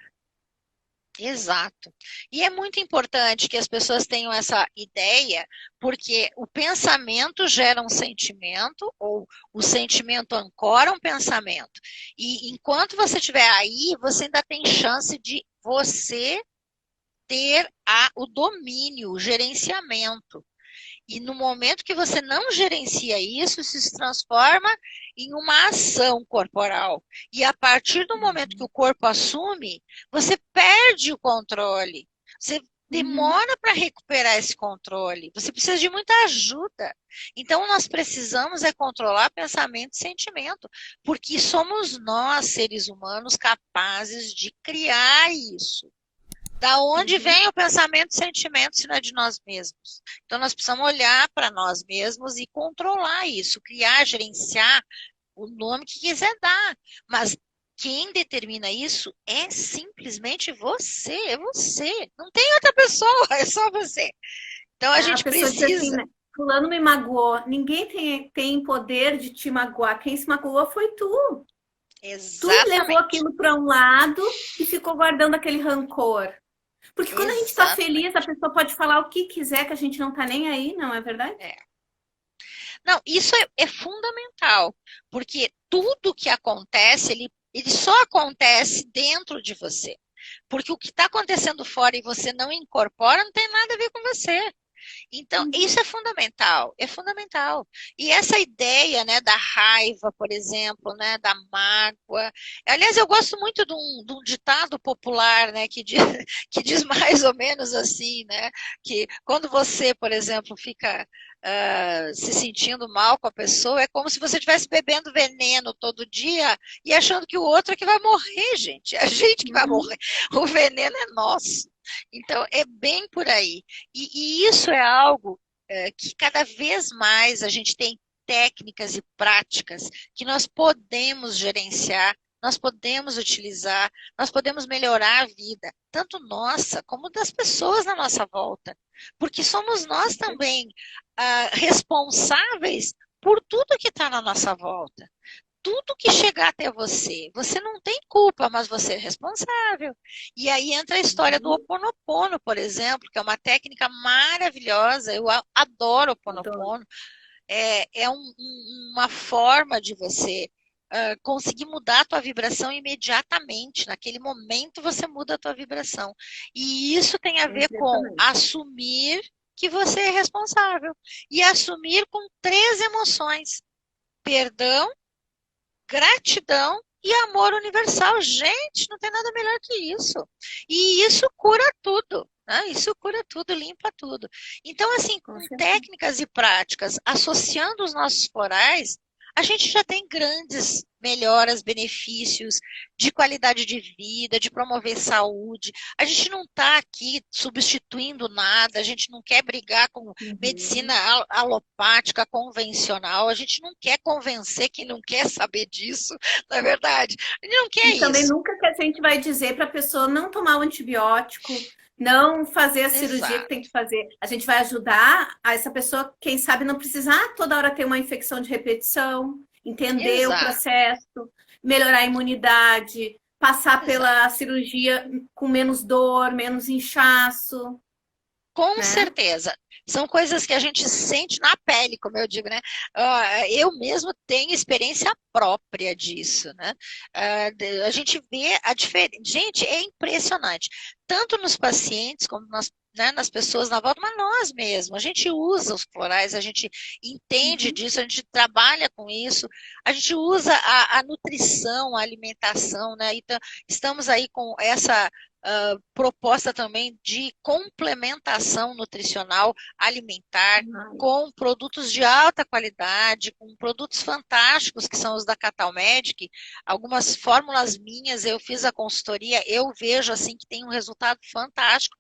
[SPEAKER 2] Exato. E é muito importante que as pessoas tenham essa ideia, porque o pensamento gera um sentimento, ou o sentimento ancora um pensamento. E enquanto você estiver aí, você ainda tem chance de você ter o domínio, o gerenciamento. E no momento que você não gerencia isso, se transforma em uma ação corporal. E a partir do momento que o corpo assume, você perde o controle. Você
[SPEAKER 1] Uhum.
[SPEAKER 2] demora para recuperar esse controle. Você precisa de muita ajuda. Então, nós precisamos controlar pensamento e sentimento, porque somos nós, seres humanos, capazes de criar isso. Da onde
[SPEAKER 1] Uhum.
[SPEAKER 2] vem o pensamento e sentimento se não é de nós mesmos? Então, nós precisamos olhar para nós mesmos e controlar isso, criar, gerenciar o nome que quiser dar. Mas quem determina isso é simplesmente você, é você. Não tem outra pessoa, é só você. Então, a
[SPEAKER 1] A
[SPEAKER 2] gente
[SPEAKER 1] pessoa diz assim,
[SPEAKER 2] precisa.
[SPEAKER 1] né? Fulano me magoou. Ninguém tem poder de te magoar. Quem se magoou foi tu. Tu levou
[SPEAKER 2] Exatamente,
[SPEAKER 1] aquilo para um lado e ficou guardando aquele rancor. Porque quando a gente está feliz, a
[SPEAKER 2] exatamente.
[SPEAKER 1] pessoa pode falar o que quiser, que a gente não tá nem aí, não é verdade?
[SPEAKER 2] É. Não, isso é fundamental, porque tudo que acontece, ele só acontece dentro de você. Porque o que está acontecendo fora e você não incorpora não tem nada a ver com você. Então,
[SPEAKER 1] Uhum.
[SPEAKER 2] isso é fundamental, é fundamental. E essa ideia, né, da raiva, por exemplo, né, da mágoa. Aliás, eu gosto muito de um ditado popular, né, que diz, que diz mais ou menos assim, né, que quando você, por exemplo, fica se sentindo mal com a pessoa, é como se você estivesse bebendo veneno todo dia e achando que o outro é que vai morrer, gente. É a gente que vai
[SPEAKER 1] Uhum.
[SPEAKER 2] morrer. O veneno é nosso. Então, é bem por aí. E isso é algo que cada vez mais a gente tem técnicas e práticas que nós podemos gerenciar, nós podemos utilizar, nós podemos melhorar a vida, tanto nossa como das pessoas na nossa volta. Porque somos nós também responsáveis por tudo que está na nossa volta. Tudo que chegar até você, você não tem culpa, mas você é responsável. E aí entra a história do Ho
[SPEAKER 1] Uhum.
[SPEAKER 2] Oponopono, por exemplo, que é uma técnica maravilhosa. Eu adoro o Ho
[SPEAKER 1] Adoro.
[SPEAKER 2] Oponopono. É uma forma de você conseguir mudar a tua vibração imediatamente. Naquele momento você muda a tua vibração. E isso tem a
[SPEAKER 1] É
[SPEAKER 2] ver com
[SPEAKER 1] impressionante.
[SPEAKER 2] assumir que você é responsável. E assumir com três emoções: perdão, gratidão e amor universal. Gente, não tem nada melhor que isso. E isso cura tudo. Né? Isso cura tudo, limpa tudo. Então, assim,
[SPEAKER 1] Com
[SPEAKER 2] com
[SPEAKER 1] certeza.
[SPEAKER 2] técnicas e práticas, associando os nossos florais, a gente já tem grandes melhoras, benefícios de qualidade de vida, de promover saúde. A gente não está aqui substituindo nada, a gente não quer brigar com medicina
[SPEAKER 1] Uhum.
[SPEAKER 2] alopática, convencional, a gente não quer convencer quem não quer saber disso, não é verdade? A gente não quer
[SPEAKER 1] E também
[SPEAKER 2] isso.
[SPEAKER 1] nunca que a gente vai dizer para a pessoa não tomar o antibiótico, não fazer a cirurgia que tem que
[SPEAKER 2] Exato,
[SPEAKER 1] fazer. A gente vai ajudar a essa pessoa, quem sabe, não precisar toda hora ter uma infecção de repetição, entender o
[SPEAKER 2] exato,
[SPEAKER 1] processo, melhorar a imunidade, passar pela
[SPEAKER 2] exato.
[SPEAKER 1] cirurgia com menos dor, menos inchaço,
[SPEAKER 2] Com
[SPEAKER 1] né?
[SPEAKER 2] certeza. São coisas que a gente sente na pele, como eu digo, né? Eu mesmo tenho experiência própria disso, né? A gente vê a diferença. Gente, é impressionante. Tanto nos pacientes como né, nas pessoas na volta, mas nós mesmos. A gente usa os florais, a gente entende
[SPEAKER 1] Uhum.
[SPEAKER 2] disso, a gente trabalha com isso, a gente usa a nutrição, a alimentação, né? Então, estamos aí com essa proposta também de complementação nutricional alimentar
[SPEAKER 1] Ai,
[SPEAKER 2] com produtos de alta qualidade, com produtos fantásticos que são os da Catal Medic. Algumas fórmulas minhas, eu fiz a consultoria, eu vejo assim que tem um resultado fantástico,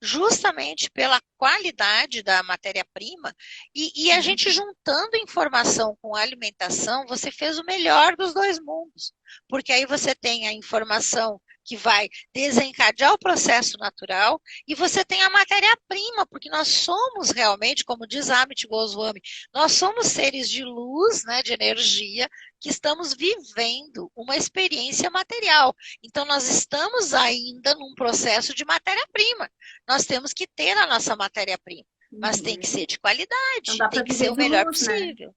[SPEAKER 2] justamente pela qualidade da matéria-prima, e a gente
[SPEAKER 1] uhum.
[SPEAKER 2] juntando informação com alimentação, você fez o melhor dos dois mundos, porque aí você tem a informação que vai desencadear o processo natural, e você tem a matéria-prima, porque nós somos realmente, como diz Amit Goswami, nós somos seres de luz, né, de energia, que estamos vivendo uma experiência material. Então, nós estamos ainda num processo de matéria-prima. Nós temos que ter a nossa matéria-prima, mas tem que ser de
[SPEAKER 1] Não
[SPEAKER 2] qualidade,
[SPEAKER 1] dá
[SPEAKER 2] tem
[SPEAKER 1] para
[SPEAKER 2] que ser
[SPEAKER 1] viver
[SPEAKER 2] o
[SPEAKER 1] de
[SPEAKER 2] melhor
[SPEAKER 1] luz, né?
[SPEAKER 2] possível.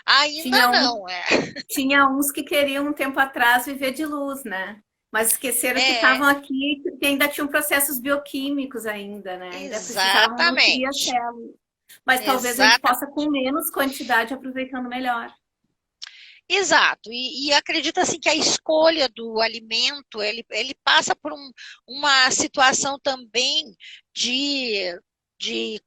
[SPEAKER 2] Ainda
[SPEAKER 1] Tinha,
[SPEAKER 2] não, é.
[SPEAKER 1] tinha uns que queriam um tempo atrás viver de luz, né? Mas esqueceram que
[SPEAKER 2] É,
[SPEAKER 1] estavam aqui, que ainda tinham processos bioquímicos ainda, né? Ainda precisavam nutrir as
[SPEAKER 2] exatamente.
[SPEAKER 1] células. Mas talvez a gente possa,
[SPEAKER 2] Exatamente.
[SPEAKER 1] com menos quantidade, aproveitando melhor.
[SPEAKER 2] Exato, e acredito assim que a escolha do alimento, ele passa por uma situação também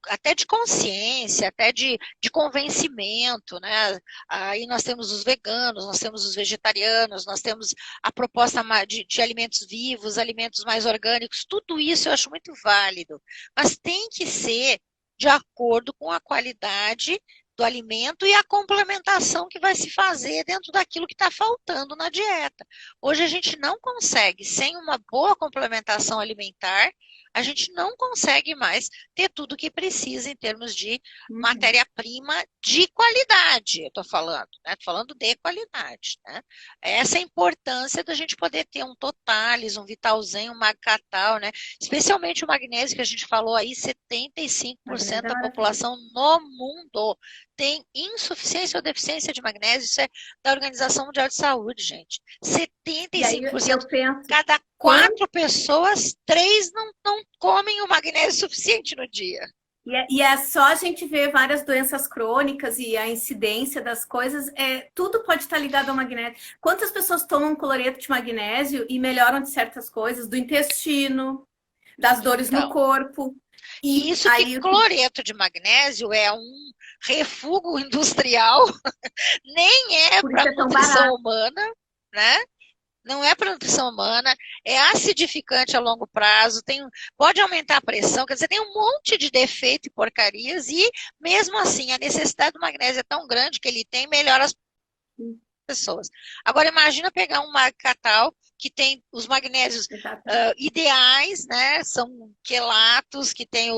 [SPEAKER 2] até de consciência, até de convencimento, né? Aí nós temos os veganos, nós temos os vegetarianos, nós temos a proposta de alimentos vivos, alimentos mais orgânicos, tudo isso eu acho muito válido, mas tem que ser de acordo com a qualidade do alimento e a complementação que vai se fazer dentro daquilo que está faltando na dieta. Hoje a gente não consegue, sem uma boa complementação alimentar, a gente não consegue mais ter tudo o que precisa em termos de
[SPEAKER 1] Uhum.
[SPEAKER 2] matéria-prima de qualidade, eu estou falando, né? Estou falando de qualidade, né? Essa é a importância da gente poder ter um Totalis, um Vitalzen, um Magcatal, né? Especialmente o magnésio que a gente falou aí,
[SPEAKER 1] Magnésio
[SPEAKER 2] 75%
[SPEAKER 1] é
[SPEAKER 2] da
[SPEAKER 1] maravilhoso.
[SPEAKER 2] população no mundo tem insuficiência ou deficiência de magnésio, isso é da Organização Mundial de Saúde, gente.
[SPEAKER 1] E aí
[SPEAKER 2] 75%,
[SPEAKER 1] eu penso,
[SPEAKER 2] cada
[SPEAKER 1] quanto
[SPEAKER 2] 4 pessoas, 3 não comem o magnésio suficiente no dia.
[SPEAKER 1] e é só a gente ver várias doenças crônicas e a incidência das coisas, tudo pode estar ligado ao magnésio. Quantas pessoas tomam cloreto de magnésio e melhoram de certas coisas, do intestino, das dores no
[SPEAKER 2] Então,
[SPEAKER 1] corpo?
[SPEAKER 2] e
[SPEAKER 1] E
[SPEAKER 2] isso que
[SPEAKER 1] aí,
[SPEAKER 2] cloreto de magnésio é um refúgio industrial, nem é
[SPEAKER 1] por isso
[SPEAKER 2] para
[SPEAKER 1] é tão
[SPEAKER 2] nutrição
[SPEAKER 1] barato.
[SPEAKER 2] humana, né? Não é para nutrição humana, é acidificante a longo prazo, pode aumentar a pressão, quer dizer, tem um monte de defeito e porcarias, e mesmo assim a necessidade do magnésio é tão grande que ele tem, melhora as pessoas. Agora imagina pegar um Magcatal que tem os magnésios
[SPEAKER 1] Exatamente.
[SPEAKER 2] ideais, né? São quelatos que tem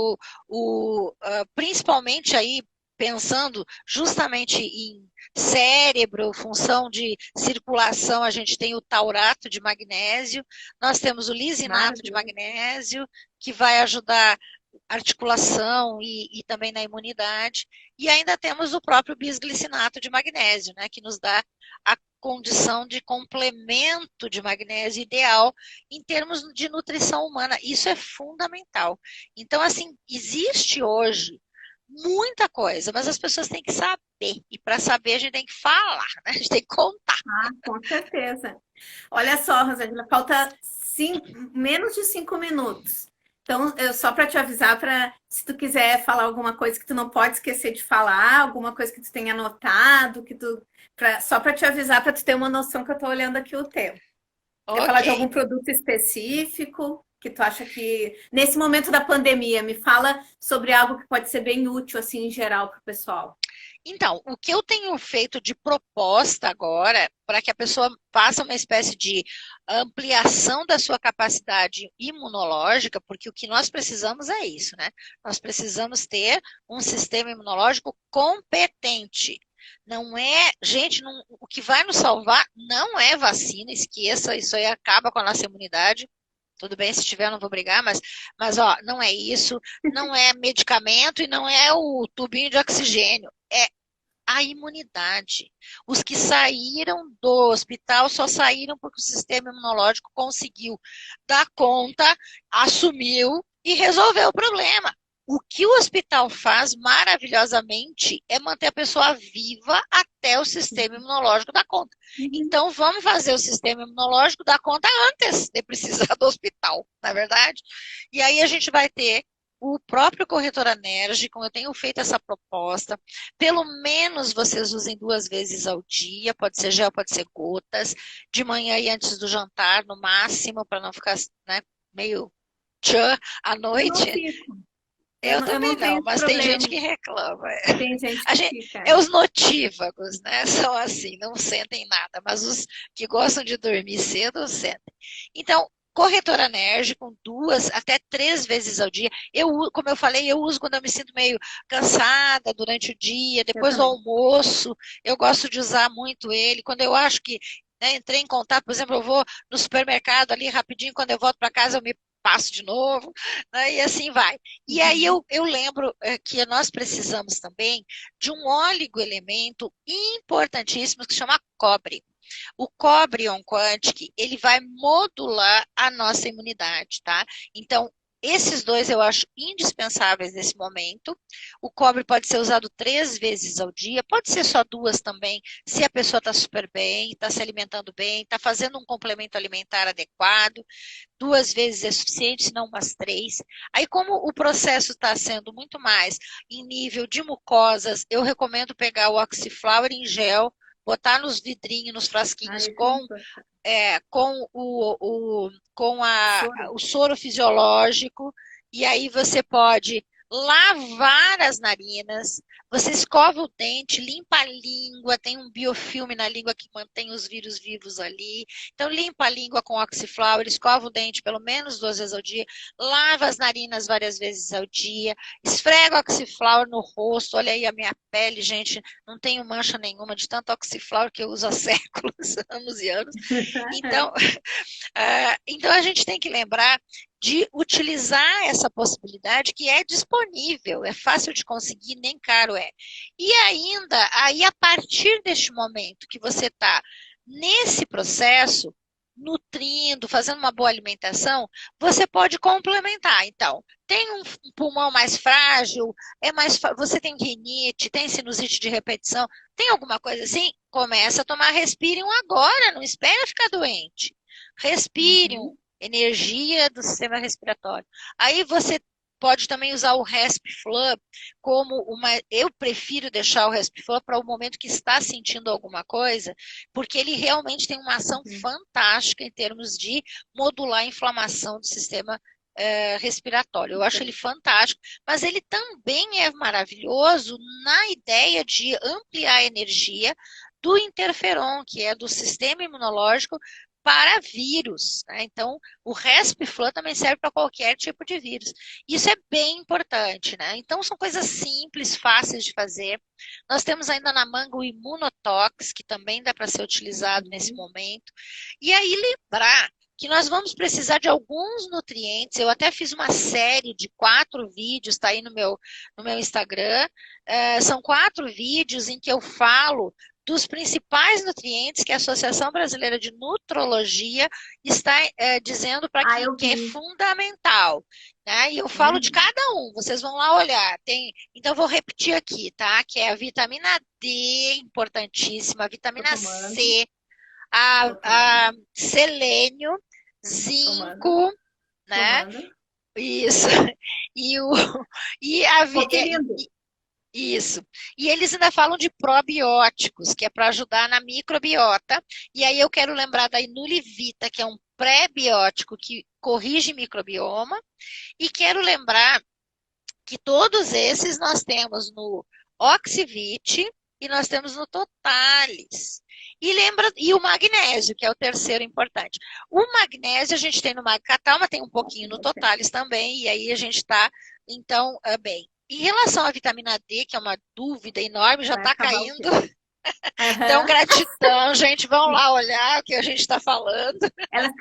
[SPEAKER 2] principalmente aí pensando justamente em cérebro, função de circulação, a gente tem o taurato de magnésio, nós temos o lisinato de
[SPEAKER 1] Maravilhoso.
[SPEAKER 2] magnésio, que vai ajudar articulação e também na imunidade, e ainda temos o próprio bisglicinato de magnésio, né, que nos dá a condição de complemento de magnésio ideal em termos de nutrição humana. Isso é fundamental. Então, assim, existe hoje muita coisa, mas as pessoas têm que saber. E para saber, a gente tem que falar, né? A gente tem que contar.
[SPEAKER 1] Ah, com certeza. Olha só, Rosângela, falta menos de 5 minutos. Então, só para te avisar, se tu quiser falar alguma coisa que tu não pode esquecer de falar, alguma coisa que tu tenha anotado, só para te avisar, para tu ter uma noção que eu estou olhando aqui o tempo. Quer falar de
[SPEAKER 2] Ok.
[SPEAKER 1] algum produto específico que tu acha que, nesse momento da pandemia, me fala sobre algo que pode ser bem útil, assim, em geral, para o pessoal.
[SPEAKER 2] Então, o que eu tenho feito de proposta agora, para que a pessoa faça uma espécie de ampliação da sua capacidade imunológica, porque o que nós precisamos é isso, né? Nós precisamos ter um sistema imunológico competente. Não é, gente, o que vai nos salvar não é vacina, esqueça, isso aí acaba com a nossa imunidade. Tudo bem, se tiver, eu não vou brigar, mas ó, não é isso, não é medicamento e não é o tubinho de oxigênio. É a imunidade. Os que saíram do hospital só saíram porque o sistema imunológico conseguiu dar conta, assumiu e resolveu o problema. O que o hospital faz maravilhosamente é manter a pessoa viva até o sistema imunológico dar conta.
[SPEAKER 1] Uhum.
[SPEAKER 2] Então, vamos fazer o sistema imunológico dar conta antes de precisar do hospital, não é verdade? E aí a gente vai ter o próprio corretor enérgico, eu tenho feito essa proposta, pelo menos vocês usem 2 vezes ao dia, pode ser gel, pode ser gotas, de manhã e antes do jantar, no máximo, para não ficar, né, meio tchan à
[SPEAKER 1] Eu não
[SPEAKER 2] noite.
[SPEAKER 1] fico. Eu
[SPEAKER 2] Eu
[SPEAKER 1] não, eu
[SPEAKER 2] também
[SPEAKER 1] não tenho
[SPEAKER 2] não,
[SPEAKER 1] esse
[SPEAKER 2] mas tem gente
[SPEAKER 1] problema.
[SPEAKER 2] que reclama.
[SPEAKER 1] Tem gente
[SPEAKER 2] A
[SPEAKER 1] que
[SPEAKER 2] gente,
[SPEAKER 1] fica.
[SPEAKER 2] é os notívagos, né? São assim, não sentem nada, mas os que gostam de dormir cedo sentem. Então, corretor enérgico, 2 até 3 vezes ao dia. Como eu falei, eu uso quando eu me sinto meio cansada durante o dia, depois do almoço, eu gosto de usar muito ele. Quando eu acho que, né, entrei em contato, por exemplo, eu vou no supermercado ali rapidinho, quando eu volto para casa eu me passo de novo, né, e assim vai. E aí eu lembro que nós precisamos também de um oligoelemento importantíssimo que se chama cobre. O cobre on Quantic, ele vai modular a nossa imunidade, tá? Então, esses dois eu acho indispensáveis nesse momento. O cobre pode ser usado 3 vezes ao dia, pode ser só 2 também, se a pessoa está super bem, está se alimentando bem, está fazendo um complemento alimentar adequado. 2 vezes é suficiente, se não umas 3. Aí, como o processo está sendo muito mais em nível de mucosas, eu recomendo pegar o Oxiflower em gel, botar nos vidrinhos, nos frasquinhos o soro fisiológico, e aí você pode lavar as narinas, você escova o dente, limpa a língua, tem um biofilme na língua que mantém os vírus vivos ali, então limpa a língua com Oxiflower, escova o dente pelo menos 2 vezes ao dia, lava as narinas várias vezes ao dia, esfrega o Oxiflower no rosto, olha aí a minha pele, gente, não tenho mancha nenhuma de tanto Oxiflower que eu uso há séculos, anos e anos, então a gente tem que lembrar de utilizar essa possibilidade que é disponível, é fácil de conseguir, nem caro é. E ainda, aí a partir deste momento que você está nesse processo, nutrindo, fazendo uma boa alimentação, você pode complementar. Então, tem um pulmão mais frágil, você tem rinite, tem sinusite de repetição, tem alguma coisa assim? Começa a tomar Respirium agora, não espera ficar doente. Respirium, energia do sistema respiratório. Aí você pode também usar o RespFlub como eu prefiro deixar o RespFlub para o momento que está sentindo alguma coisa, porque ele realmente tem uma ação fantástica em termos de modular a inflamação do sistema respiratório. Eu acho ele fantástico, mas ele também é maravilhoso na ideia de ampliar a energia do interferon, que é do sistema imunológico, para vírus, né? Então, o RespFlu também serve para qualquer tipo de vírus. Isso é bem importante, né? Então, são coisas simples, fáceis de fazer. Nós temos ainda na manga o Imunotox, que também dá para ser utilizado nesse momento. E aí, lembrar que nós vamos precisar de alguns nutrientes. Eu até fiz uma série de 4 vídeos, está aí no meu Instagram. São 4 vídeos em que eu falo dos principais nutrientes que a Associação Brasileira de Nutrologia está dizendo para que é fundamental. Né? E eu falo de cada um, vocês vão lá olhar. Então, eu vou repetir aqui, tá? Que é a vitamina D, importantíssima, a vitamina C, a selênio, zinco, né? Isso. Isso. E eles ainda falam de probióticos, que é para ajudar na microbiota. E aí eu quero lembrar da Inulivita, que é um pré-biótico que corrige microbioma. E quero lembrar que todos esses nós temos no Oxivit e nós temos no Totalis. E o magnésio, que é o terceiro importante. O magnésio a gente tem no Magcatal, mas tem um pouquinho no Totalis também. E aí a gente está, então, bem. Em relação à vitamina D, que é uma dúvida enorme, já está caindo. Então, gratidão, gente. Vão lá olhar o que a gente está falando.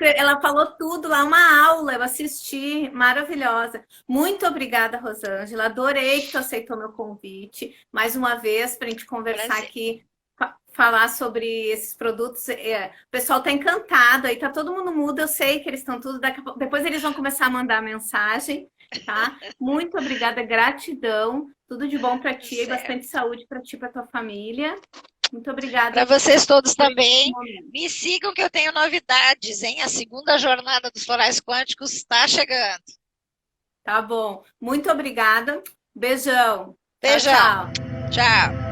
[SPEAKER 1] Ela falou tudo lá, uma aula, eu assisti, maravilhosa. Muito obrigada, Rosângela. Adorei que tu aceitou meu convite. Mais uma vez, para a gente conversar aqui, falar sobre esses produtos. O pessoal está encantado, aí tá todo mundo mudo, eu sei que eles estão tudo. Depois eles vão começar a mandar mensagem. Tá? Muito obrigada, gratidão. Tudo de bom para ti e bastante saúde para ti e para tua família. Muito obrigada.
[SPEAKER 2] Para vocês todos também. Me sigam que eu tenho novidades, hein? A segunda jornada dos Florais Quânticos está chegando.
[SPEAKER 1] Tá bom. Muito obrigada. Beijão.
[SPEAKER 2] Beijão.
[SPEAKER 1] Tchau.
[SPEAKER 2] Tchau.